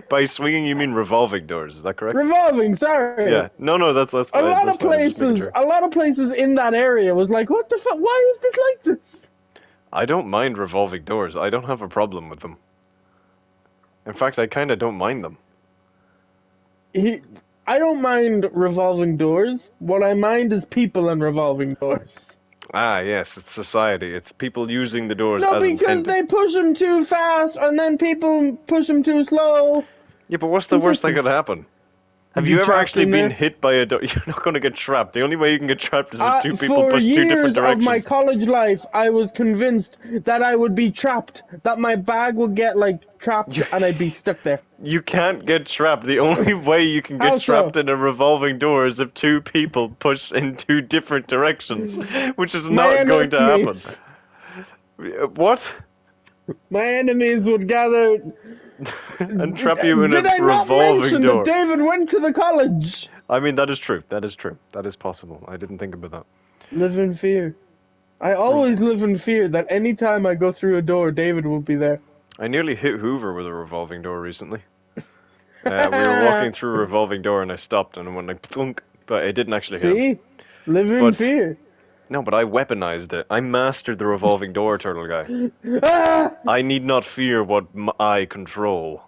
By swinging, you mean revolving doors, is that correct? Revolving, sorry. Yeah. No, that's A fine. lot That's of fine. I'm just making places, sure. a lot of places in that area was like, what the fuck? Why is this like this? I don't mind revolving doors. I don't have a problem with them. In fact, I kind of don't mind them. I don't mind revolving doors. What I mind is people and revolving doors. Ah, yes, it's society. It's people using the doors No, as because intended. they push them too fast, and then people push them too slow. Yeah, but what's the worst that could happen? Have you ever trapped actually in been there? hit by a door? You're not going to get trapped. The only way you can get trapped is if two people For push two different years of directions. my college life, I was convinced that I would be trapped, that my bag would get, like, trapped, and I'd be stuck there. You can't get trapped. The only way you can How get so? trapped in a revolving door is if two people push in two different directions, which is not going to happen. enemies. What? My enemies would gather. And trap you in Did a I not revolving mention door. that David went to the college? I mean, that is true. That is true. That is possible. I didn't think about that. Live in fear. I always live in fear that any time I go through a door, David will be there. I nearly hit Hoover with a revolving door recently. We were walking through a revolving door and I stopped and it went like thunk, but it didn't actually hit him. See? Live in But- fear. No, but I weaponized it. I mastered the revolving door, turtle guy. Ah! I need not fear what I control.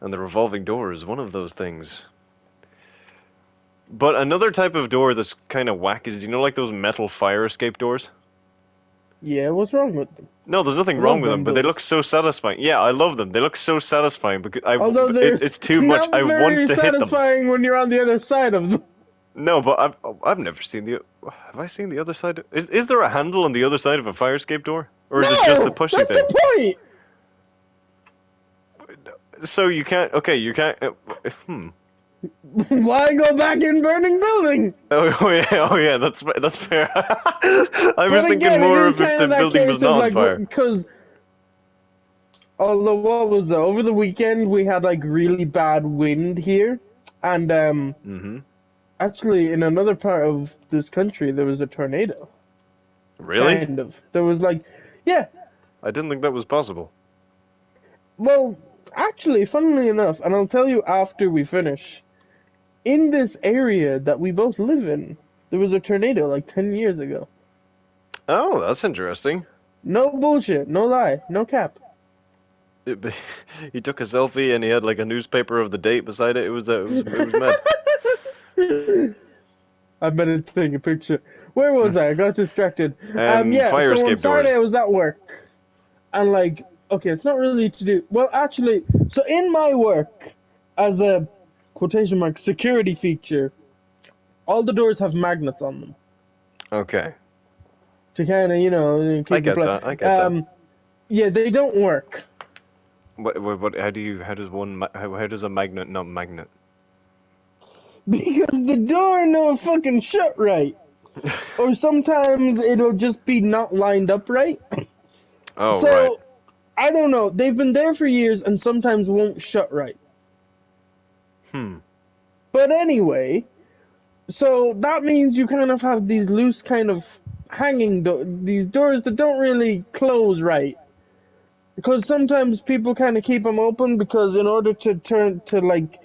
And the revolving door is one of those things. But another type of door that's kind of whack is, you know, like those metal fire escape doors? Yeah, what's wrong with them? No, there's nothing I wrong love with them, them but they doors. look so satisfying. Yeah, I love them. They look so satisfying because Although they're it's too much. not I very want to hit them. satisfying when you're on the other side of them. No, but I've never seen the. Have I seen the other side? Is there a handle on the other side of a fire escape door, or is it just the pushy that's thing? the point. So you can't. Okay, you can't. Why go back in burning building? Oh yeah, that's fair. I was But thinking again, more it is of if kind the that building case was of, not on like, fire. Because, although what was over the weekend we had like really bad wind here, and Mm-hmm. actually in another part of this country there was a tornado. Really? Kind of. There was like, yeah. I didn't think that was possible. Well, actually, funnily enough, and I'll tell you after we finish. In this area that we both live in, there was a tornado like 10 years ago. Oh, that's interesting. No bullshit, no lie, no cap. He took a selfie and he had like a newspaper of the date beside it. It was mad. I better take a picture. Where was I? I got distracted. Yeah, Fire so escape on Saturday doors. I was at work. And like, okay, it's not really to do... Well, actually, so in my work, as a quotation mark security feature, all the doors have magnets on them. Okay. To kind of, you know, keep I get the that. I get that. Yeah, they don't work. What? How does a magnet not magnet? Because the door no fucking shut right. Or sometimes it'll just be not lined up right. Oh, So, right. I don't know. They've been there for years and sometimes won't shut right. But anyway, so that means you kind of have these loose kind of hanging these doors that don't really close right. Because sometimes people kind of keep them open because in order to like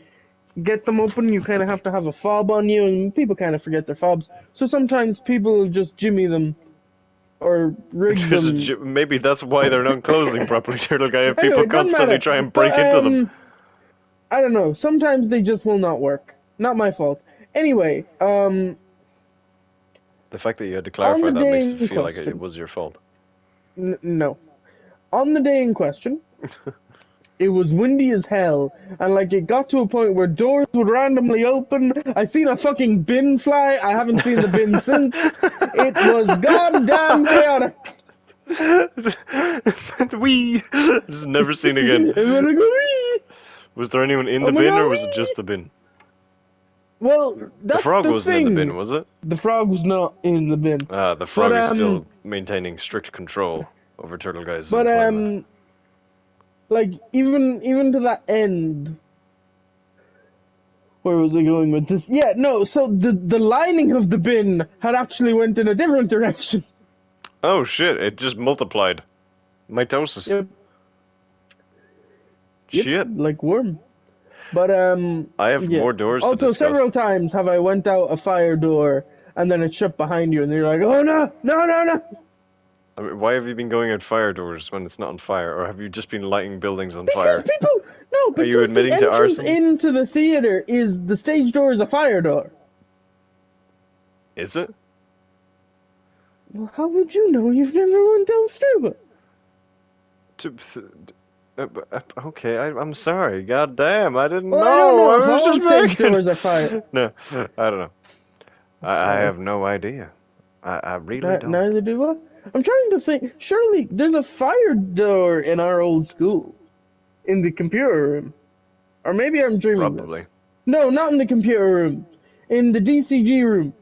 get them open, you kind of have to have a fob on you, and people kind of forget their fobs. So sometimes people just jimmy them or rig them. Maybe that's why they're not closing properly, Turtle Guy. If Anyway, people it doesn't constantly matter. try and break But, into them. I don't know. Sometimes they just will not work. Not my fault. Anyway, The fact that you had to clarify the that makes day it in feel like it question. was your fault. No. On the day in question, it was windy as hell, and like it got to a point where doors would randomly open. I seen a fucking bin fly. I haven't seen the bin since. It was goddamn chaotic. Wee! Just never seen again. It was like, "Wee!" Was there anyone in Oh the my bin, God, or was it wee! just the bin? Well, that's The frog wasn't in the thing. bin, was it? The frog was not in the bin. The frog But, is still maintaining strict control over Turtle Guy's But employment. like even to that end. Where was I going with this? Yeah, no. So the lining of the bin had actually went in a different direction. Oh shit! It just multiplied. Mitosis. Yep. Shit. Like worm. But I have yeah. more doors to Also, discuss. several times have I went out a fire door and then it shut behind you, and you're like, oh no, no, no, no. I mean, why have you been going at fire doors when it's not on fire, or have you just been lighting buildings on Because fire? people, no, because you admitting the to entrance arson? into the theater is the stage door is a fire door. Is it? Well, how would you know? You've never went down Stuba. Okay, I'm sorry. God damn, I didn't Well, know. I don't know I if was all just stage making... doors are fire. No, I don't know. I Sorry. have no idea. I really don't. Neither do I. I'm trying to think. Surely there's a fire door in our old school, in the computer room, or maybe I'm dreaming. Probably. This. No, not in the computer room. In the DCG room,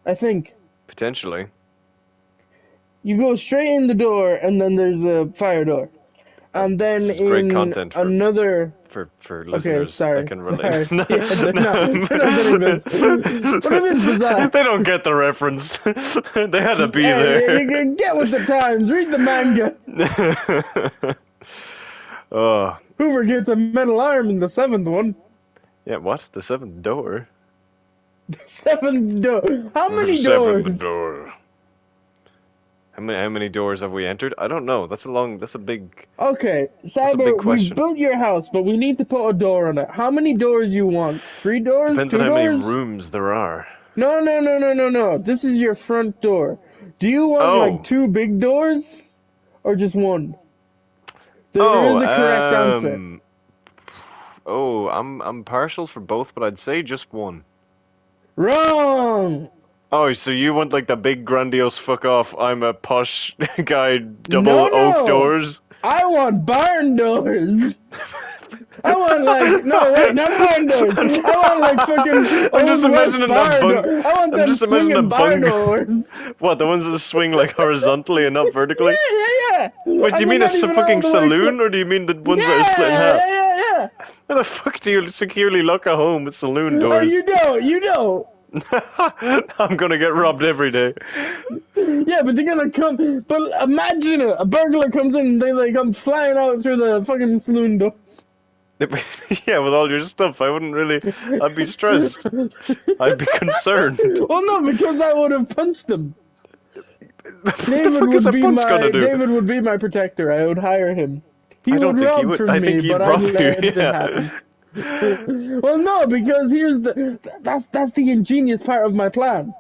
I think. Potentially. You go straight in the door, and then there's a fire door, and then This is great in content for another for Okay, listeners sorry. that can relate. Sorry. Yeah, they're not getting this. What do you mean bizarre? They don't get the reference. They had to be Hey, there. you can get with the times. Read the manga. Oh, Hoover gets a metal arm in the seventh one. yeah. What? The seventh door? The seventh door. How many Seventh doors? door. How many doors have we entered? I don't know. That's a big. Okay, a big Cyber, we've question. built your house, but we need to put a door on it. How many doors you want? 3 doors? Depends 2 on how many doors? rooms there are. No. This is your front door. Do you want Oh. like 2 big doors? Or just 1? There is a correct answer. Oh, I'm partial for both, but I'd say just one. Wrong! Oh, so you want like the big grandiose fuck off, I'm a posh guy, double No, oak doors? I want barn doors! I want like, no wait, not barn doors! I want like fucking I'm just Old West imagining bar that bung- door. I want I'm them just imagining swinging a bar bung- doors! What, the ones that swing like horizontally and not vertically? Yeah. Wait, do you And mean they're a not even fucking all the way saloon, or do you mean the ones that are split in half? Yeah. How the fuck do you securely lock a home with saloon Oh, doors? you don't. I'm gonna get robbed every day. Yeah, but they're gonna come. But imagine it. A burglar comes in and they come flying out through the fucking saloon doors. Yeah, with all your stuff, I wouldn't really. I'd be stressed. I'd be concerned. Well, no, because I would have punched them. What the fuck is a punch gonna do? David would be my protector. I would hire him. He I don't would think he rob would. from I me, think he'd but rob I'd you. let it Yeah. happen. Well, no, because that's the ingenious part of my plan.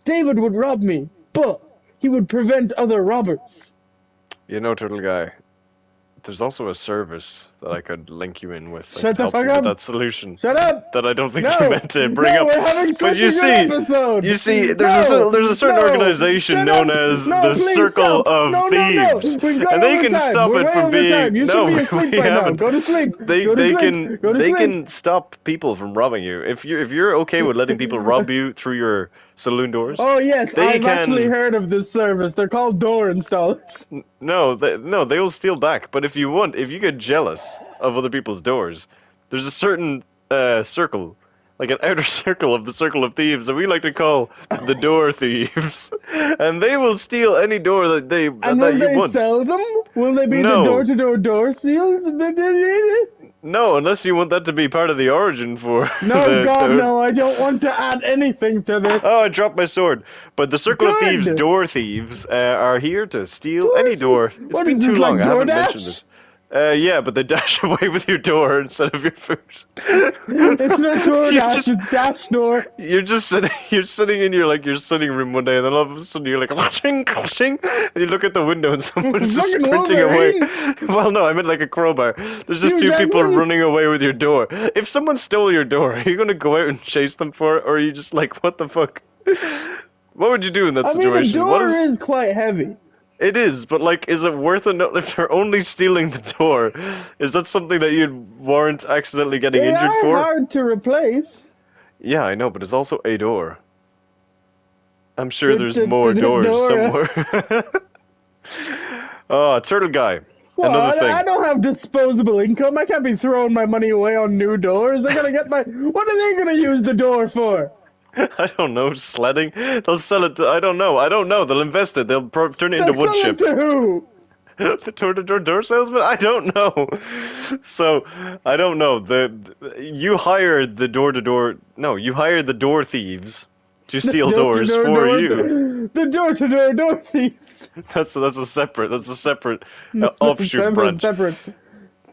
David would rob me, but he would prevent other robbers. You know, Turtle Guy. There's also a service that I could link you in with. That Shut could the help fuck you with up. that solution. Shut up! That I don't think No, you meant to bring no, up. we're having But such you a good see, episode. you see, there's a certain organization shut known up. as No, the please Circle stop. of No. Thieves, We've gone and they over can time. stop We're it way from over being. time. You No, should be asleep we by now. haven't. Go to sleep. They Go to they sleep. can Go to they sleep. can stop people from robbing you. If you're okay with letting people rob you through your saloon doors. Oh yes, They I've actually can- heard of this service. They're called door installers. No, they'll steal back. But if you get jealous of other people's doors, there's a certain circle, like an outer circle of the Circle of Thieves that we like to call the Door Thieves, and they will steal any door that And will you they want. sell them? Will they be No. the door-to-door door seals? No, unless you want that to be part of the origin for. No, God, no! I don't want to add anything to this. Oh, I dropped my sword. But the Circle of Good. Thieves, Door Thieves, are here to steal Door any door. thieves? It's What been is too this, long. like I haven't DoorDash? mentioned this. Yeah, but they dash away with your door instead of your food. It's not door You're dash, just- it's dash door. You're just sitting. You're sitting in your sitting room one day, and then all of a sudden you're like, "Ching, ching," and you look at the window, and someone's just Fucking sprinting away. Wolverine. Well, no, I meant like a crowbar. There's just Hugh two people Jackman. running away with your door. If someone stole your door, are you gonna go out and chase them for it, or are you just like, what the fuck? What would you do in that I mean, a situation? door is quite heavy. It is, but like, is it worth it? If they're only stealing the door, is that something that you'd warrant accidentally getting They injured are for? hard to replace. Yeah, I know, but it's also a door. I'm sure The- there's the- more the doors door. somewhere. Oh, Turtle Guy. Well, Another thing. I don't have disposable income. I can't be throwing my money away on new doors. I gotta get my. What are they gonna use the door for? I don't know, sledding? They'll sell it to, I don't know. They'll invest it. They'll turn it into They'll wood sell chip. it to who? The door salesman? I don't know. So, I don't know. You hired the door-to-door... No, you hired the door thieves to steal doors Door-to-door for door- you. The door-to-door door thieves. That's a separate offshoot branch. Separate.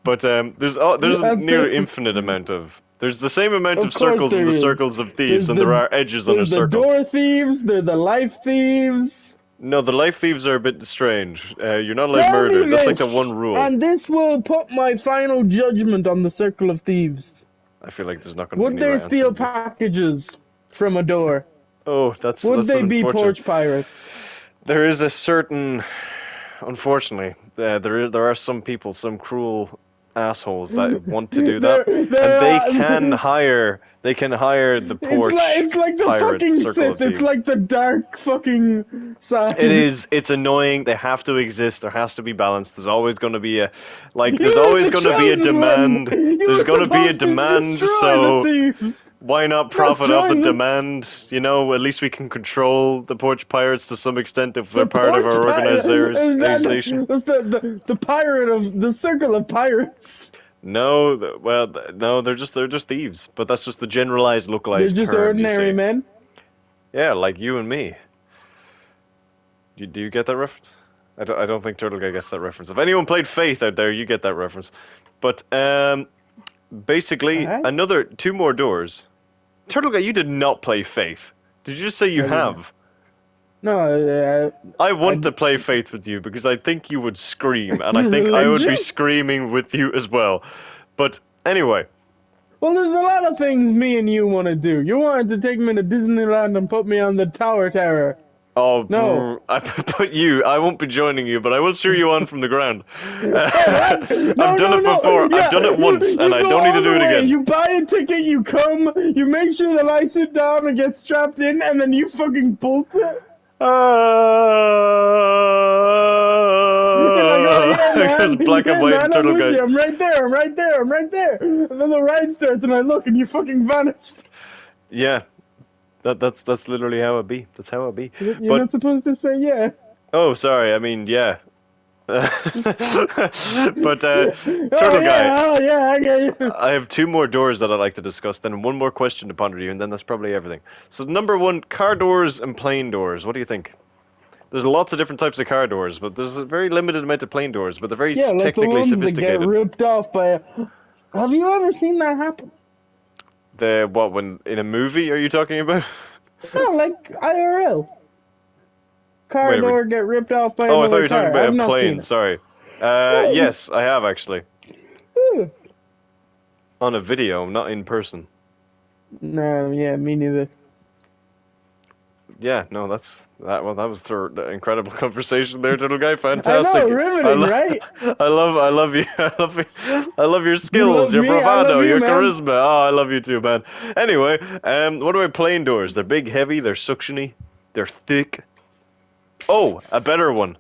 But there's a near infinite amount of... There's the same amount Of of course circles in there the is. circles of thieves There's than the- there are edges on a There's the circle. door thieves. They're the life thieves. No, the life thieves are a bit strange. You're not allowed Tell murder. me That's like this, the one rule. And this will put my final judgment on the Circle of Thieves. I feel like there's not going to Would be they any steal answer to this. packages from a door? Oh, that's Would they be unfortunate. porch pirates? There is a certain, unfortunately, there are some people, some cruel assholes that want to do They're- that, and they're, they uh, can hire the porch It's like the pirate fucking circle of Sith. It's thieves. like the dark fucking side. It is. It's annoying. They have to exist. There has to be balance. There's always going to be a, like, You there's were always the going to be a chosen one. demand. You There's were going to be a supposed to demand. destroy So the thieves. why not profit off the join the- demand? You know, at least we can control the porch pirates to some extent if they're The part of our porch pirate- organization. That's the pirate of the circle of pirates. No, no, they're just thieves. But that's just the generalized, They're localized just term, you ordinary see. men. Yeah, like you and me. Do you get that reference? I don't think Turtle Guy gets that reference. If anyone played Faith out there, you get that reference. But basically, Uh-huh. two more doors. Turtle Guy, you did not play Faith. Did you just say you I didn't. have? No, I want to play Faith with you because I think you would scream, and I think I would be Legit? screaming with you as well. But anyway, well, there's a lot of things me and you want to do. You wanted to take me to Disneyland and put me on the Tower Terror. oh, No. I won't be joining you, but I will cheer you on from the ground. No, I've done it before. Yeah, I've done it once, you and I go don't need all to do the it way. again. You buy a ticket, you come, you make sure that I sit down and get strapped in, and then you fucking bolt it. You're like, oh, yeah, man. Because black and Yeah, white man, I'm Turtle with you. Guy. I'm right there. And then the ride starts, and I look, and you fucking vanished. Yeah, that's literally how it be. That's how it be. You're But not supposed to say yeah. oh, sorry. I mean, yeah. But Turtle Guy, Oh, yeah, I get you. I have two more doors that I'd like to discuss, then one more question to ponder to you, and then that's probably everything. So number one, car doors and plane doors. What do you think? There's lots of different types of car doors, but there's a very limited amount of plane doors, but they're very Yeah, like the technically ones that get sophisticated. ripped off by a... Have you ever seen that happen? When in a movie are you talking about? No, like IRL. Car Wait a door get ripped off by Oh, I another thought you were talking car. I've about a not plane. seen it. Sorry. No. Yes, I have actually. Ooh. On a video, not in person. No, yeah, me neither. Yeah, no, that was the incredible conversation there, Turtle Guy. Fantastic. I know, riveting, right? I love you. I love your skills, love your me? I bravado, love you, your man. charisma. Oh, I love you too, man. Anyway, what about plane doors? They're big, heavy, they're suctiony, they're thick. Oh, a better one.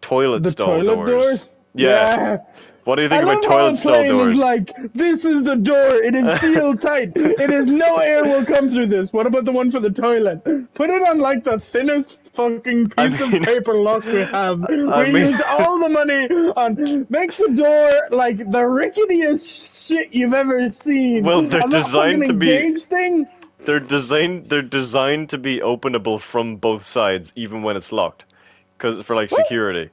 Toilet The stall toilet doors? Yeah. What do you think I about love how toilet a stall plane doors? is like, this is the door, it is sealed tight, it is no air will come through this. What about the one for the toilet? Put it on like the thinnest fucking piece mean- of paper lock we have. I We mean- used all the money on, make the door like the ricketiest shit you've ever seen. Well, they're On that designed fucking to be- engaged thing. They're designed to be openable from both sides, even when it's locked, because for like security.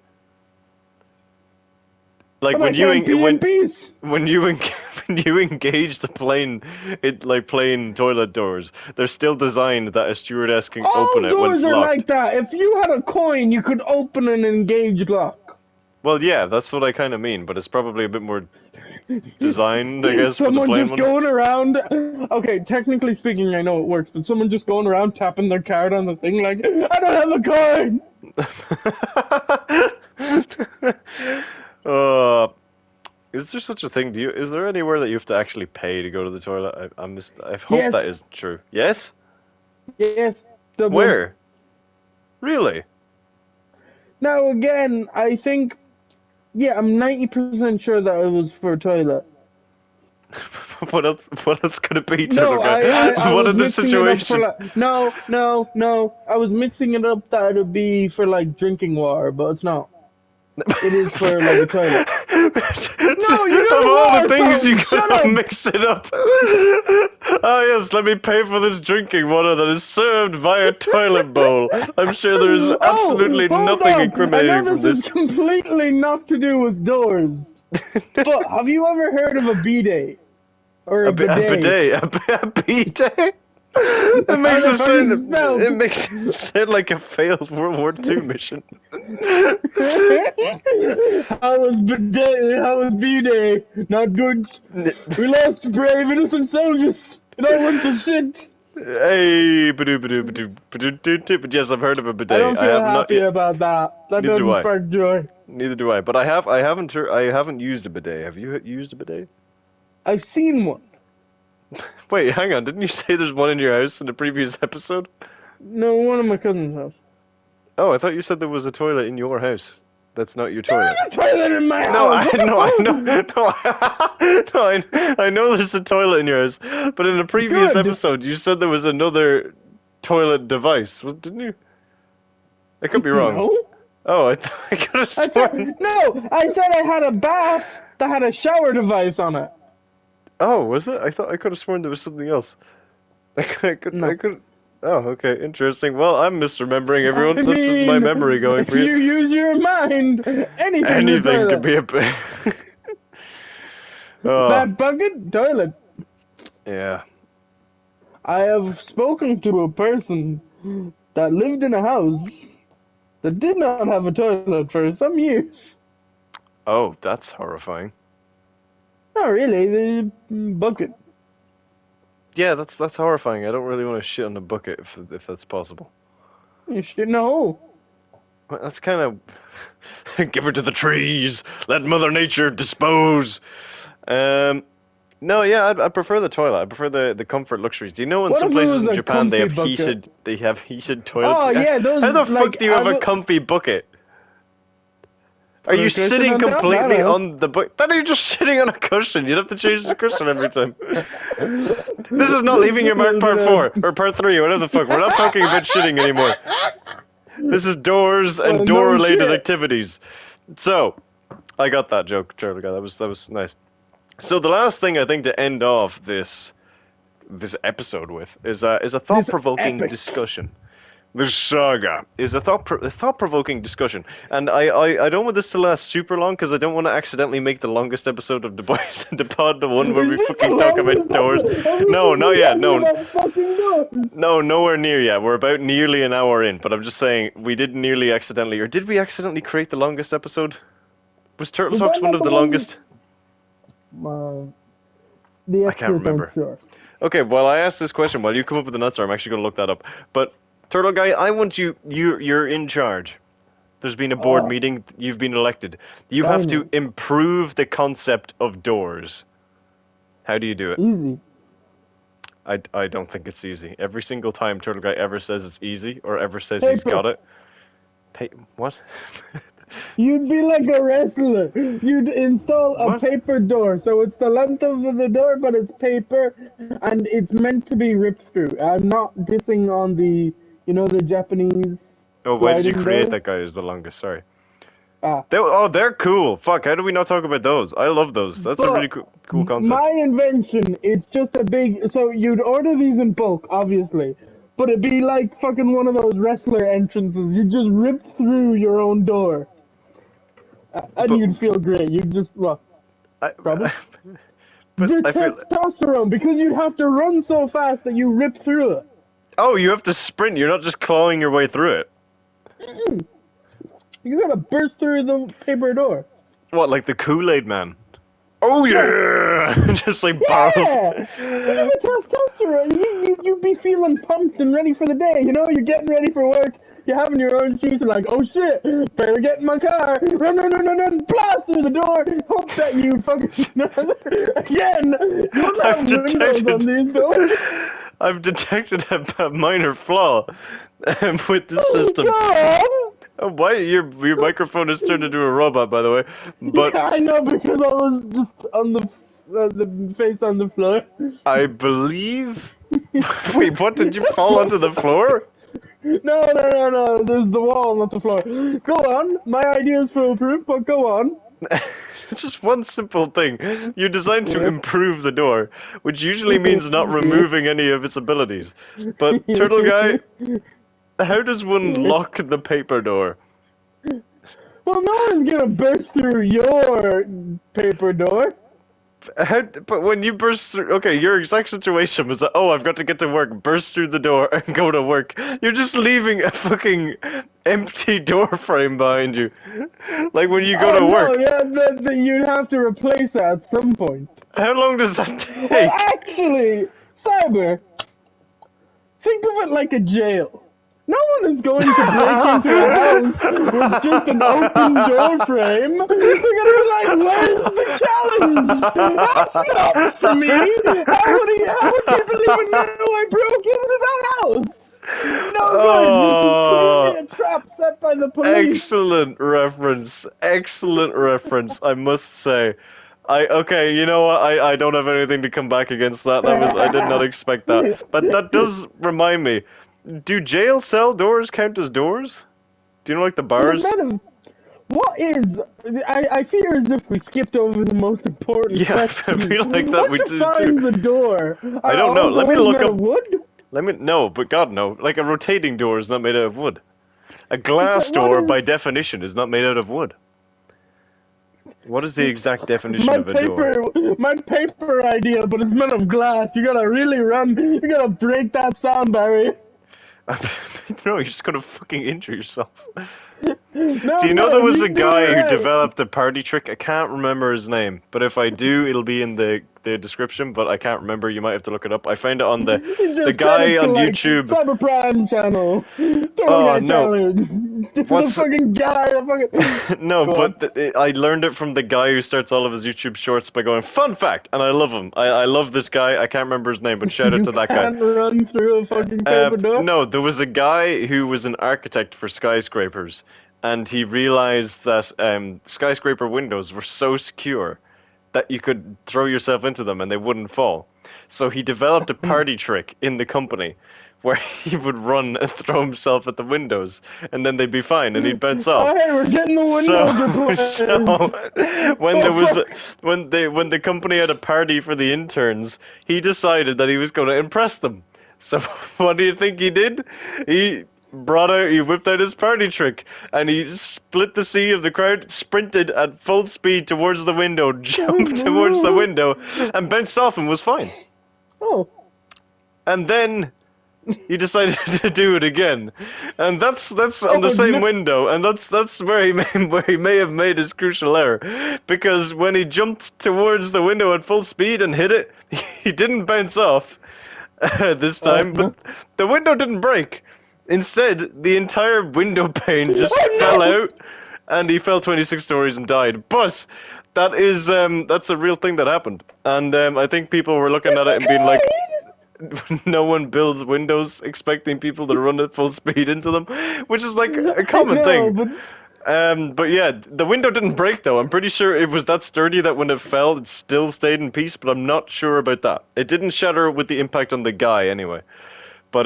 Like But when I you can't be in peace. when you engage the plane toilet doors, they're still designed that a stewardess can All open it when doors it's are locked. like that. If you had a coin, you could open an engaged lock. Well, yeah, that's what I kind of mean, but it's probably a bit more designed, I guess, for the Someone plane just one. going around. Okay, technically speaking, I know it works, but someone just going around tapping their card on the thing like, I don't have a coin. Is there such a thing? Is there anywhere that you have to actually pay to go to the toilet? I hope Yes. that is true. Yes? Yes. Dublin. Where? Really? Now again, I think, yeah, I'm 90% sure that it was for a toilet. What else could it be, No, Turtle Guy? I What was in the mixing it up situation? for like, no. I was mixing it up that it would be for like drinking water, but it's not. It is for like a toilet. No, you Of don't all the want things you fountain, could shut have up. mixed it up. Oh yes, let me pay for this drinking water that is served via toilet bowl. I'm sure there's absolutely hold nothing on. incriminating I know from this this. is completely not to do with doors. But have you ever heard of a bidet? Or a bidet? A bidet? It makes How it the sound. fuck is it spelled? It makes it sound like a failed World War II mission. How was bidet? How was bidet? Not good. We lost brave innocent soldiers. It all went to shit. Hey, badoo, badoo, badoo, badoo, badoo, badoo. But yes, I've heard of a bidet. I don't feel have not happy yet. about that. That Neither do doesn't I. spark joy. Neither do I. But I haven't used a bidet. Have you used a bidet? I've seen one. Wait, hang on. Didn't you say there's one in your house in the previous episode? No, one of my cousin's house. Oh, I thought you said there was a toilet in your house. That's not your There toilet. is a toilet in my No, house. I know, I know there's a toilet in your house. But in the previous Good. episode, you said there was another toilet device, didn't you? I could be wrong. No. Oh, I could have I sworn. said no. I said I had a bath that had a shower device on it. Oh, was it? I thought I could have sworn there was something else. No. I could. Oh, okay, interesting. Well, I'm misremembering everyone. I This is my mean, memory going if for you. you use your mind, anything Anything could be a. Oh, That bucket toilet. yeah. I have spoken to a person that lived in a house that did not have a toilet for some years. Oh, that's horrifying. Not really, the bucket. Yeah, that's horrifying. I don't really want to shit on the bucket if that's possible. You shit in a hole. Well, that's kind of give her to the trees. Let Mother Nature dispose. No, yeah, I prefer the toilet. I prefer the comfort luxuries. Do you know in What some if it places was in a Japan they have comfy bucket? heated toilets? Oh, yeah, those, How the like, fuck do you have I a would- comfy bucket? Are Put a you cushion sitting on top? completely I don't know. on the bucket? Then you're just sitting on a cushion. You'd have to change the cushion every time. This is not leaving your mark part 4 or part 3 or whatever the fuck. We're not talking about shitting anymore. This is doors and Well, no door-related shit. activities. So, I got that joke, Charlie. That was nice. So the last thing I think to end off this episode with is a thought-provoking epic. discussion. This saga is a thought-provoking discussion, and I don't want this to last super long because I don't want to accidentally make the longest episode of the Boys and the Pod the one where Is we this fucking the talk about longest doors. episode? No, not yet. No, About fucking doors. no, nowhere near yet. We're about nearly an hour in, but I'm just saying we did nearly accidentally, or did we accidentally create the longest episode? Was Turtle Was Talks that one not of the the one- longest? The I can't extras, remember. I'm sure. Okay, well, I asked this question while you come up with an answer. I'm actually going to look that up. But Turtle Guy, I want you're in charge. There's been a board Oh. meeting. You've been elected. You have to Finally. improve the concept of doors. How do you do it? Easy. I don't think it's easy. Every single time Turtle Guy ever says it's easy or ever says he's Paper. got it. What? You'd be like a wrestler. You'd install a What? paper door, so it's the length of the door, but it's paper, and it's meant to be ripped through. I'm not dissing on the Japanese. Oh, why did you sliding create doors. that guy as the longest? Sorry. Ah. They're cool. Fuck, how do we not talk about those? I love those. That's a But really cool concept. My invention, it's just a big. So you'd order these in bulk, obviously, but it'd be like fucking one of those wrestler entrances. You just ripped through your own door, and But- you'd feel great. You'd just look. Probably. But Your I feel. testosterone, because you'd have to run so fast that you rip through it. Oh, you have to sprint. You're not just clawing your way through it. You gotta burst through the paper door. What, like the Kool-Aid Man? Oh yeah! Just like barrel. Yeah! You have a testosterone. You'd be feeling pumped and ready for the day. You know, you're getting ready for work. You're having your orange juice. You're like, oh shit, better get in my car. Run, blast through the door. Hope that you fucking. Again, you don't have I've windows detected- on these doors. I've detected a minor flaw with the system. God. Oh, why your microphone has turned into a robot, by the way. But Yeah, I know, because I was just on the face on the floor. I believe. Wait, what? Did you fall onto the floor? No. There's the wall, not the floor. Go on. My idea is foolproof, but go on. Just one simple thing. You designed to Yes. improve the door, which usually means not removing any of its abilities. But Turtle Guy, how does one lock the paper door? Well, no one's gonna burst through your paper door. But when you burst through, okay, your exact situation was that, oh, I've got to get to work, burst through the door and go to work. You're just leaving a fucking empty door frame behind you. Like when you go to Oh, work. no, yeah, you'd have to replace that at some point. How long does that Well, take? actually, Cyber, think of it like a jail. No one is going to break into a house with just an open door frame. They're gonna be like, "Where's the challenge? That's not for me. How would people even know I broke into that house? No good. This is clearly a trap set by the police." Excellent reference. Excellent reference, I must say. Okay, you know what? I don't have anything to come back against that. I did not expect that. But that does remind me. Do jail cell doors count as doors? Do you know like the bars? What is? I fear as if we skipped over the most important Yeah, question. I feel like that what we did defines too. a door? I don't know. All Let me doors look made up. of wood? No, but God no. Like a rotating door is not made out of wood. A glass What door, by is- definition, is not made out of wood. What is the exact definition My of a door? my paper idea, but it's made of glass. You gotta really run. You gotta break that sound barrier. No, you're just gonna fucking injure yourself. No, Do you know there was a you do guy it who right. developed a party trick? I can't remember his name, but if I do, it'll be in the description, but I can't remember. You might have to look it up. I found it on the Just guy credits to, on like, YouTube. Cyberprime channel. Oh, no. Challenge. What's- The fucking guy. The fucking. No, Go but I learned it from the guy who starts all of his YouTube shorts by going, "Fun fact," and I love him. I love this guy. I can't remember his name, but shout out to that guy. Can't run through a fucking paper door. No, there was a guy who was an architect for skyscrapers, and he realized that skyscraper windows were so secure that you could throw yourself into them and they wouldn't fall. So he developed a party trick in the company where he would run and throw himself at the windows, and then they'd be fine, and he'd bounce off. Oh, hey, we're getting the windows replaced. When there was when the company had a party for the interns, he decided that he was going to impress them. So what do you think he did? He whipped out his party trick, and he split the sea of the crowd, sprinted at full speed towards the window, jumped towards the window, and bounced off and was fine. Oh. And then he decided to do it again, and that's on the same window, and that's where he may have made his crucial error, because when he jumped towards the window at full speed and hit it, he didn't bounce off this time, but the window didn't break. Instead, the entire window pane just fell out, and he fell 26 stories and died. But that's a real thing that happened, and I think people were looking at it and being like, no one builds windows expecting people to run at full speed into them, which is like a common thing. But yeah, the window didn't break though. I'm pretty sure it was that sturdy that when it fell, it still stayed in peace, but I'm not sure about that. It didn't shatter with the impact on the guy anyway. But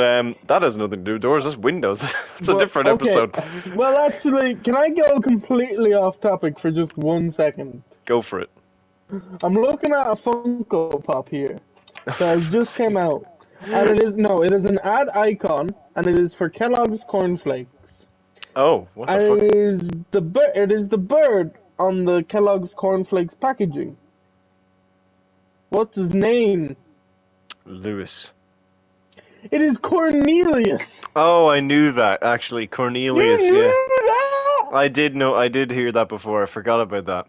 that has nothing to do with doors, that's windows. It's a different episode. Well, actually, can I go completely off topic for just 1 second? Go for it. I'm looking at a Funko Pop here that just came out, and it is an ad icon, and it is for Kellogg's cornflakes. Oh, what the And fuck? it is the bird on the Kellogg's cornflakes packaging. What's his name? Lewis. It is Cornelius. Oh, I knew that, actually. Cornelius, You knew yeah. that? I did hear that before. I forgot about that.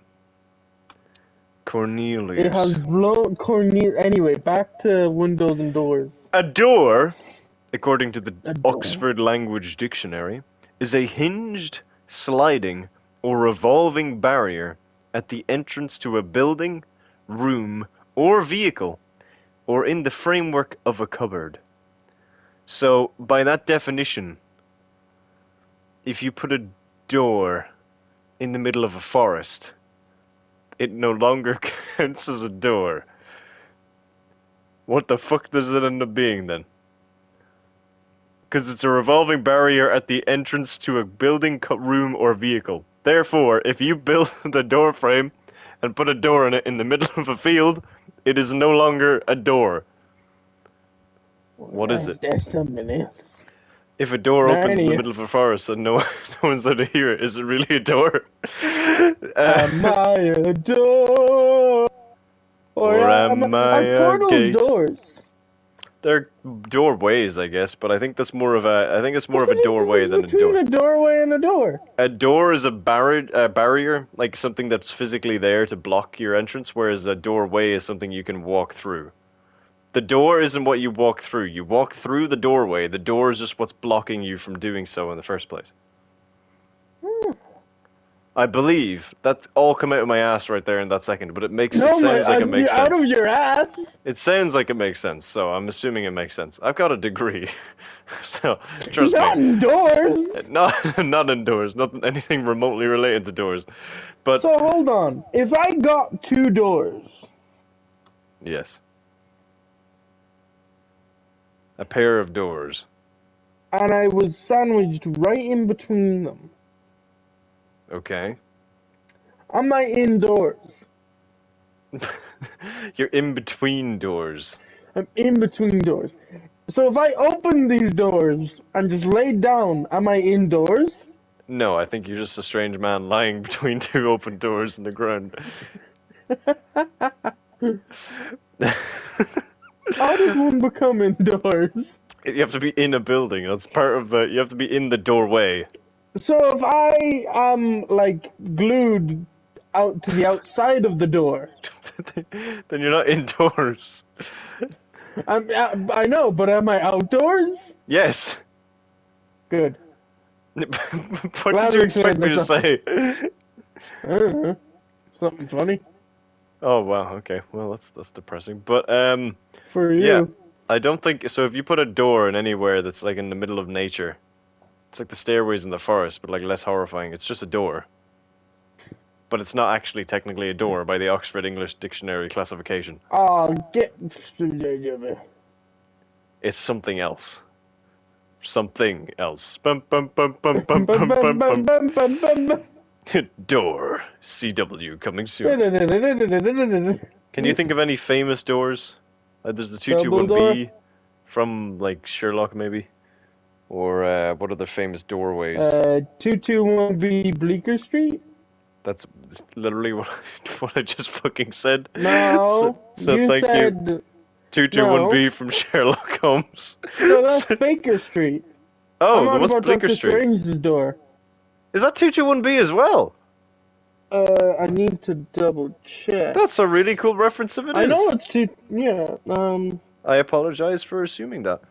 Cornelius. It has blown Cornelius. Anyway, back to windows and doors. A door, according to the A door? Oxford Language Dictionary, is a hinged, sliding, or revolving barrier at the entrance to a building, room, or vehicle, or in the framework of a cupboard. So, by that definition, if you put a door in the middle of a forest, it no longer counts as a door. What the fuck does it end up being then? Because it's a revolving barrier at the entrance to a building, room, or vehicle. Therefore, if you build a door frame and put a door in it in the middle of a field, it is no longer a door. What is it? There's something else. If a door opens in the Narnia. middle of a forest and no one's there to hear it, is it really a door? Am I a door? Or am I a portals gate? doors? They're doorways, I guess, but I think it's more of a doorway than a Between door. a doorway and a door. A door is a barrier, like something that's physically there to block your entrance, whereas a doorway is something you can walk through. The door isn't what you walk through. You walk through the doorway. The door is just what's blocking you from doing so in the first place. I believe that's all come out of my ass right there in that second, but it sounds like it makes out sense. of your ass. It sounds like it makes sense, so I'm assuming it makes sense. I've got a degree, so trust Not me. indoors. Not indoors, not anything remotely related to doors. But So hold on. If I got 2 doors, yes. A pair of doors. and I was sandwiched right in between them, Okay. am I indoors? You're in between doors. I'm in between doors. So if I open these doors and just lay down, am I indoors? No, I think you're just a strange man lying between 2 open doors in the ground. How does one become indoors? You have to be in a building. That's part of the. You have to be in the doorway. So if I am like glued out to the outside of the door, Then you're not indoors. I know, but am I outdoors? Yes. Good. What Glad did you we expect me cleared to this up. say? I don't know. Something funny Oh wow. Okay. Well, that's depressing. But for you. yeah. I don't think so. If you put a door in anywhere that's like in the middle of nature, it's like the stairways in the forest, but like less horrifying. It's just a door. But it's not actually technically a door by the Oxford English Dictionary classification. Oh, get. It's something else. Something else. Bum, bum, bum, bum, bum, bum, bum, bum. Door. CW coming soon. Can you think of any famous doors? There's the 221B from like Sherlock maybe, or what other famous doorways? 221B Bleecker Street? That's literally what I just fucking said. No, So you thank said you. 221B from Sherlock Holmes. no. That's Baker Street. Oh, I'm on what's about Bleecker Dr. Street? Strange's door. Is that 221B as well? I need to double check. That's a really cool reference if it is. I know it's two. Yeah. I apologize for assuming that.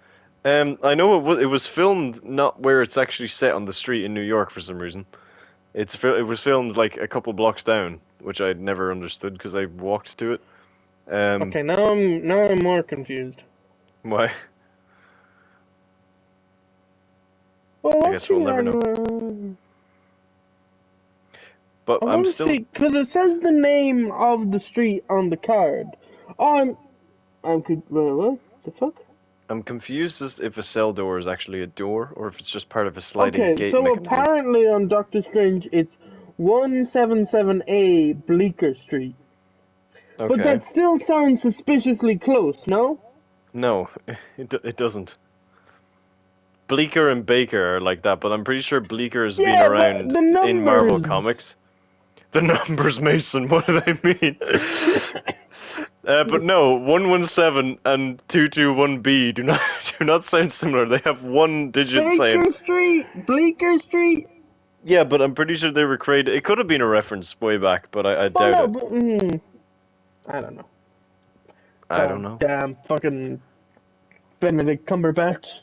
I know it was filmed not where it's actually set on the street in New York for some reason. It was filmed like a couple blocks down, which I'd never understood because I walked to it. Okay. Now I'm more confused. Why? Well, I guess we'll never know. But I'm still. Because it says the name of the street on the card. Oh, what the fuck? I'm confused as if a cell door is actually a door or if it's just part of a sliding Okay, gate so mechanism. apparently on Doctor Strange it's 177A Bleecker Street. Okay. But that still sounds suspiciously close, no? No, it doesn't. Bleecker and Baker are like that, but I'm pretty sure Bleecker has been Yeah, but around the in Marvel numbers. Comics. The numbers, Mason, what do they mean? But no, 117 and 221B do not sound similar. They have one digit same. Baker Street! Bleecker Street! Yeah, but I'm pretty sure they were created. It could have been a reference way back, but I doubt it. But, I don't know. I don't know. Damn fucking Benedict Cumberbatch.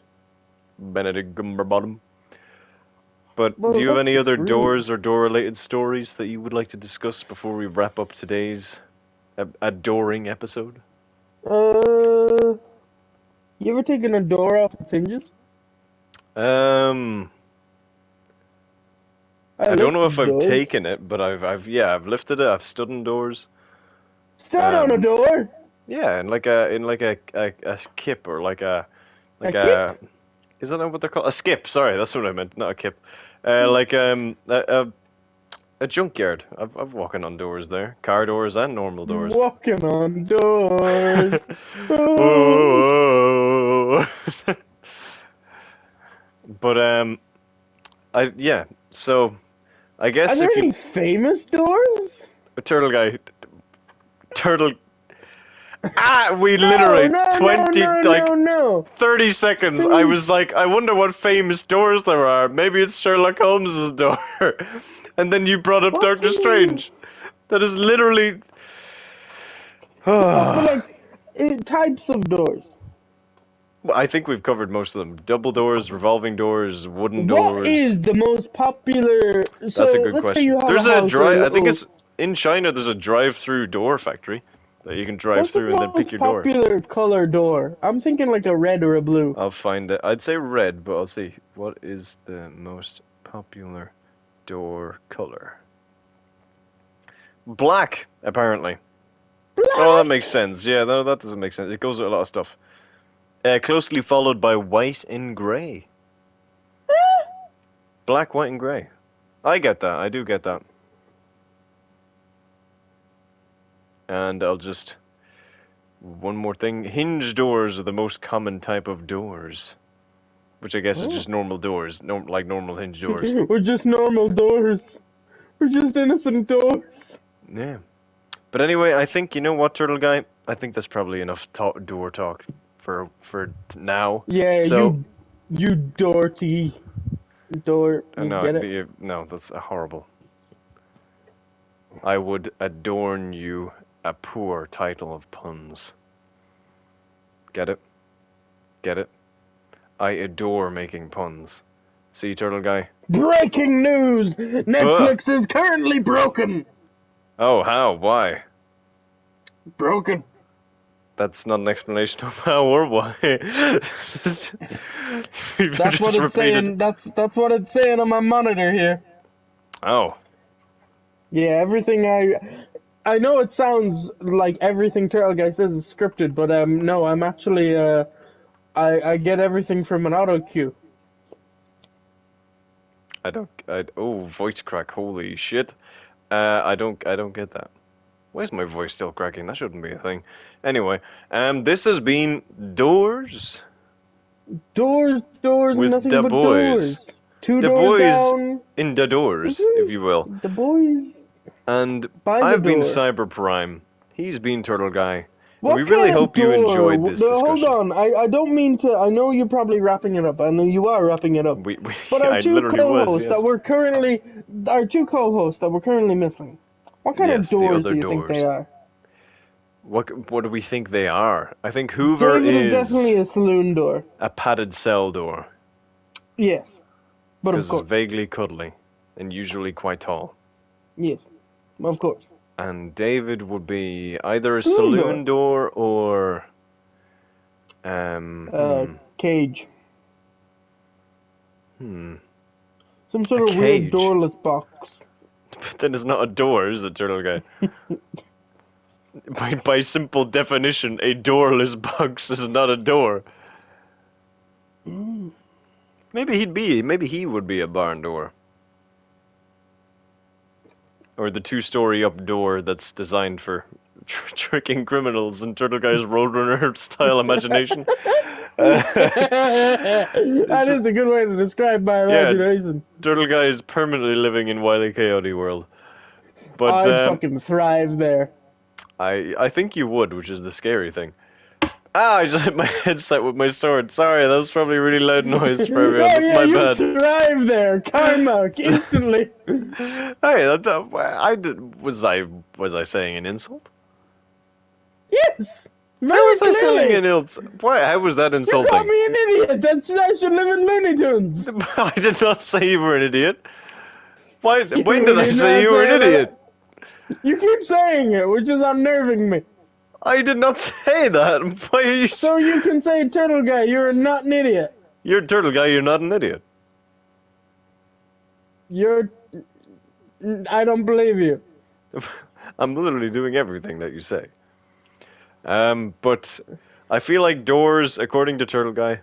Benedict Cumberbottom. But Well, do you have that's any other rude. doors or door-related stories that you would like to discuss before we wrap up today's adoring episode? You ever taken a door off its hinges? I don't know if lifted I've doors. taken it, but I've lifted it. I've stood in doors. Stood on a door? Yeah, in like a kip or like a kip? Is that not what they're called? A skip. Sorry, that's what I meant. Not a kip. Like a junkyard. I've walking on doors there, car doors and normal doors. Walking on doors. Whoa. But So I guess Are there if you any famous doors? turtle guy, turtle. We literally 30 seconds. I was like, I wonder what famous doors there are. Maybe it's Sherlock Holmes's door. And then you brought up What's Doctor he Strange. That is literally. But like, types of doors. Well, I think we've covered most of them. Double doors, revolving doors, wooden What doors. is the most popular? That's So a good let's say question. you have There's a a house or drive. I think little- it's in China. There's a drive-through door factory that you can drive What's the through and then pick most your door. popular color door? I'm thinking like a red or a blue. I'll find it. I'd say red, but I'll see. What is the most popular door color? Black, apparently. Oh, that makes sense. Yeah, no, that doesn't make sense. It goes with a lot of stuff. Closely followed by white and grey. Black, white, and grey. I get that. I do get that. And I'll just... One more thing. Hinge doors are the most common type of doors. Which I guess is just normal doors. Like normal hinge doors. We're just normal doors. We're just innocent doors. Yeah. But anyway, I think, you know what, Turtle Guy? I think that's probably enough door talk for now. Yeah, So, you Dorty. Door. no, Get it? no, that's horrible. I would adorn you a poor title of puns. Get it? Get it? I adore making puns. See, Turtle Guy? Breaking news! Netflix is currently broken! Oh, how? Why? Broken. That's not an explanation of how or why. That's what it's saying. That's what it's saying on my monitor here. Oh. Yeah, everything I know it sounds like everything Turtle Guy says is scripted, but no, I'm actually I get everything from an auto cue. Oh, voice crack, holy shit. I don't get that. Why is my voice still cracking? That shouldn't be a thing. Anyway, this has been Doors. Doors, With nothing the but boys. doors. Two The doors boys down. in the doors, if you will. The boys. And By the I've been door. Cyber Prime. He's been Turtle Guy. What We really kind of hope you door? enjoyed this Hold discussion. on, I don't mean to. I know you're probably wrapping it up. I know you are wrapping it up. But I our two literally co-hosts was, yes. that we're currently, missing. What kind Yes, of the doors other do you think they doors. are? What do we think they are? I think Hoover David is is definitely a saloon door. a padded cell door. Yes, but of Because course, it's vaguely cuddly and usually quite tall. yes, of course. And David would be either a Saloon saloon door or Cage. Some sort A of weird cage. doorless box. But then it's not a door, is it, Turtle Guy? by simple definition, a doorless box is not a door. Maybe he would be a barn door. Or the two-story up door that's designed for tricking criminals in Turtle Guy's Roadrunner style imagination. That is a good way to describe my imagination. Turtle Guy is permanently living in Wile E. Coyote world. But I'd fucking thrive there. I think you would, which is the scary thing. Ah, I just hit my headset with my sword. Sorry, that was probably a really loud noise for everyone. That's my you bad. thrive there. Karma, instantly. Hey, was I saying an insult? Yes. Very How was I clearly. saying an insult? Why? How was that You called insulting? me an idiot. I should live in Looney Tunes. I did not say you were an idiot. Why? When did I did say not you were an say that. idiot? You keep saying it, which is unnerving me. I did not say that. Why are you? So you can say, Turtle Guy, you're not an idiot. You're a turtle guy. You're not an idiot. I don't believe you. I'm literally doing everything that you say. But I feel like doors, according to Turtle Guy,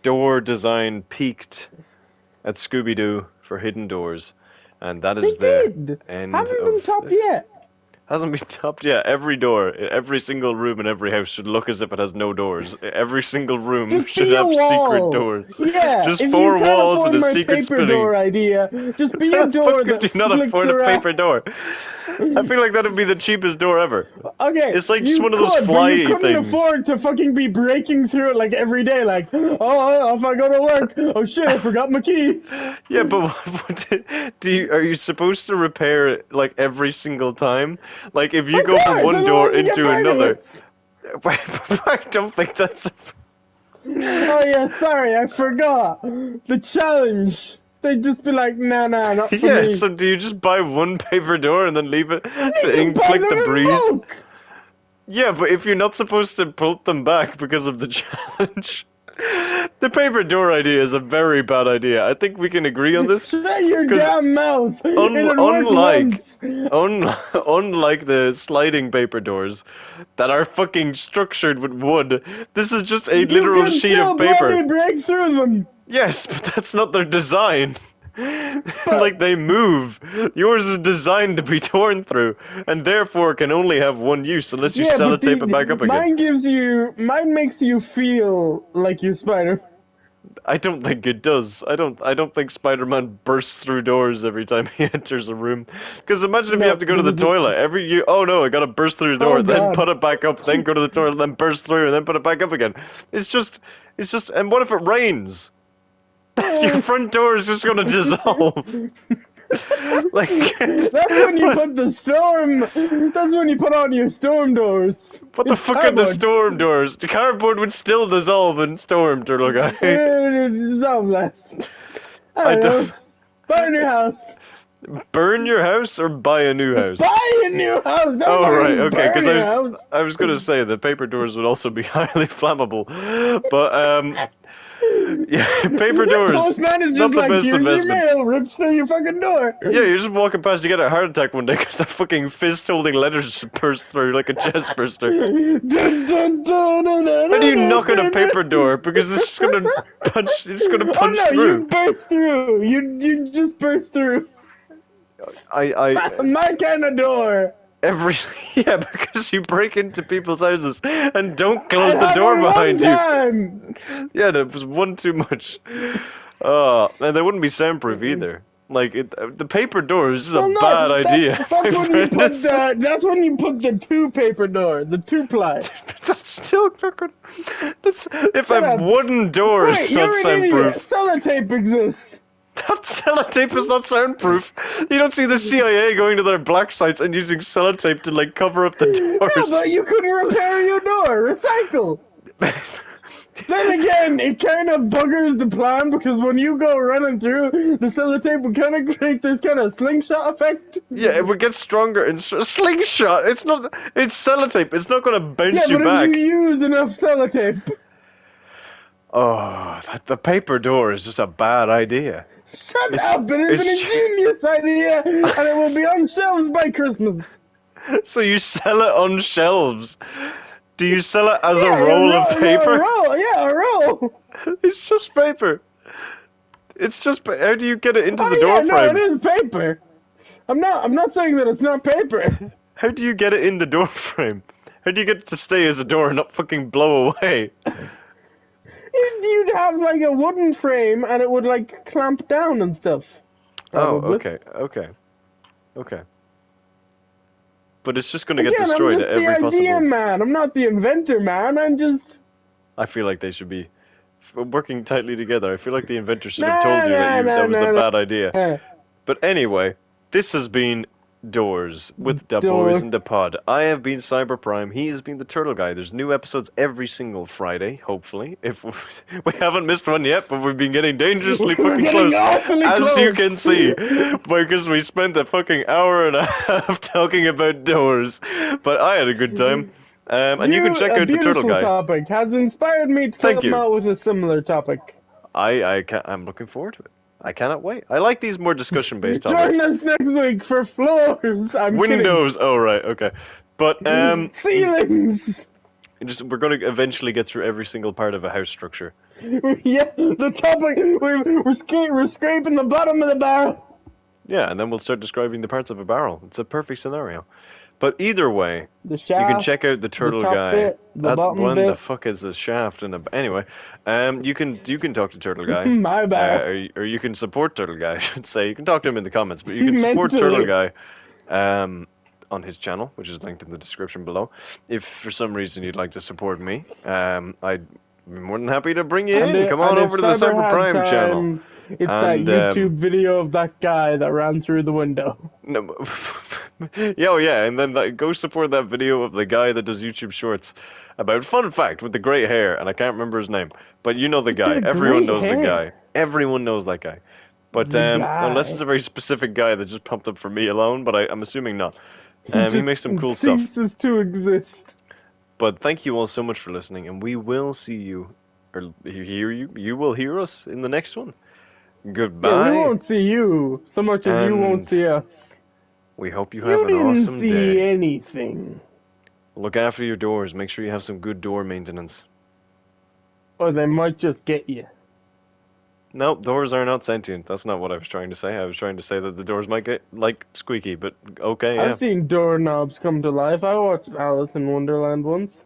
door design peaked at Scooby-Doo for hidden doors, and that is They the did. end Haven't of been topped this. yet. Hasn't been topped yet. Every door, every single room in every house should look as if it has no doors. Every single room Just should be a have secret wall. doors. Yeah, Just if 4 you can't walls and afford a my secret paper spinning. door idea, just be a How the door fuck that could you not flicks afford a around. paper door? I feel like that'd be the cheapest door ever. Okay, It's like you just one of those could, but fly you couldn't things. afford to fucking be breaking through it like every day. Like, oh, if I go to work, oh shit, I forgot my keys. Yeah, but are you supposed to repair it like every single time? Like if you go from course, one door otherwise you get into another, burglars. I don't think that's. Oh yeah, sorry, I forgot. The challenge. They'd just be like, nah, not for Yeah, me. so do you just buy one paper door and then leave it to You buy inflict them the in breeze? bulk. Yeah, but if you're not supposed to put them back because of the challenge, the paper door idea is a very bad idea. I think we can agree on this. Shut your 'Cause damn mouth. It'd work unlike once. unlike the sliding paper doors that are fucking structured with wood, this is just a literal You can sheet still of paper. bloody break through them. Yes, but that's not their design. Like they move. Yours is designed to be torn through, and therefore can only have one use unless you sellotape it back up again. Mine makes you feel like you're Spider. I don't think it does. I don't think Spider-Man bursts through doors every time he enters a room. Because imagine if No, you have to go to the there was a- toilet. Oh no, I gotta burst through the door, Oh, then God. put it back up, then go to the toilet, then burst through, and then put it back up again. It's just, and what if it rains? Your front door is just gonna dissolve. Like That's when you put the storm. That's when you put on your storm doors. what the It's fuck are the cardboard. storm doors? The cardboard would still dissolve in storm, turtle guy. Dissolve less. I I don't know. don't Buy a new house. burn your house or buy a new house. Buy a new house. Don't Oh fucking right, okay. burn Because your house. I was gonna say the paper doors would also be highly flammable, but yeah, paper doors. Postman is Not just the like, best here's your investment. mail, rips through your fucking door. Yeah, you're just walking past, you get a heart attack one day because that fucking fist-holding letters burst through like a chest burster. How do you knock on a paper door? Because it's just gonna punch. It's gonna punch oh no, through. you burst through. You just burst through. I My kind of door. yeah, because you break into people's houses and don't close I the have door it one behind you. time. Yeah, that was one too much. And they wouldn't be soundproof either. Like the paper door is just a Well, no, bad that's- idea. That's my when you friend. put It's just- that's when you put the two paper door, the two ply. that's still not good. That's if Shut a up. wooden door is Wait, not you're an idiot. soundproof. Sellotape exists. That sellotape is not soundproof. You don't see the CIA going to their black sites and using sellotape to like cover up the Yeah, doors. but you could repair your door. Recycle. Then again, it kind of buggers the plan because when you go running through, the sellotape will kind of create this kind of slingshot effect. Yeah, it would get stronger and slingshot. It's not. It's sellotape. It's not going to bounce Yeah, you but back. if you use enough sellotape, Oh, the paper door is just a bad idea. shut It's- up! It is an it's- ingenious idea, and it will be on shelves by Christmas. So you sell it on shelves. Do you sell it as Yeah, a roll of paper? A roll, yeah, a roll. It's just paper. It's just. How do you get it into Oh the yeah, door no, frame? it is paper. I'm not saying that it's not paper. How do you get it in the door frame? How do you get it to stay as a door and not fucking blow away? You'd have like a wooden frame, and it would like clamp down and stuff. Oh, Probably. okay. But it's just gonna get Again, destroyed I'm at just every the idea possible. man. I'm not the inventor man. I'm just. I feel like they should be working tightly together. I feel like the inventor should have Nah, told you that nah, that was nah, a nah. bad idea. Eh. But anyway, this has been Doors with the Doors. boys in the pod. I have been Cyber Prime. He has been the Turtle Guy. There's new episodes every single Friday, hopefully. If we haven't missed one yet, but we've been getting dangerously We're fucking getting close, awfully as you close. can see, because we spent a fucking hour and a half talking about Doors. But I had a good time. And you can check a out the Turtle beautiful Guy. topic has inspired me to Thank come you. out with a similar topic. I'm looking forward to it. I cannot wait. I like these more discussion-based topics. Join us next week for floors. I'm Windows. Oh right, okay. But kidding. Ceilings. we're going to eventually get through every single part of a house structure. Yeah, the topic. We're scraping the bottom of the barrel. Yeah, and then we'll start describing the parts of a barrel. It's a perfect scenario. But either way, The you shaft. can check out the Turtle top Guy. bit, the That's bottom when bit. the fuck is the shaft and the anyway. You can talk to Turtle Guy. My bad. Or you can support Turtle Guy, I should say. You can talk to him in the comments, but you can support Mentally. Turtle Guy on his channel, which is linked in the description below. If for some reason you'd like to support me, I'd be more than happy to bring you in. Come on over to the Cyber Prime channel. It's And, that YouTube video of that guy that ran through the window. No, Yeah, oh yeah, and then go support that video of the guy that does YouTube Shorts about fun fact with the great hair, and I can't remember his name, but you know the guy. The Everyone great knows the guy. hair. Everyone knows that guy. But The unless it's guy. a very specific guy that just pumped up for me alone, but I'm assuming not. He He just makes some cool stuff. ceases to exist. But thank you all so much for listening, and we will see you, or hear you. You will hear us in the next one. Yeah, we Goodbye, won't see you so much as you won't and see us. we hope you have You an didn't awesome see day. anything. Look after your doors. Make sure you have some good door maintenance. Or they might just get you. Nope, doors are not sentient. That's not what I was trying to say. I was trying to say that the doors might get, like, squeaky, but okay, yeah. I've seen doorknobs come to life. I watched Alice in Wonderland once.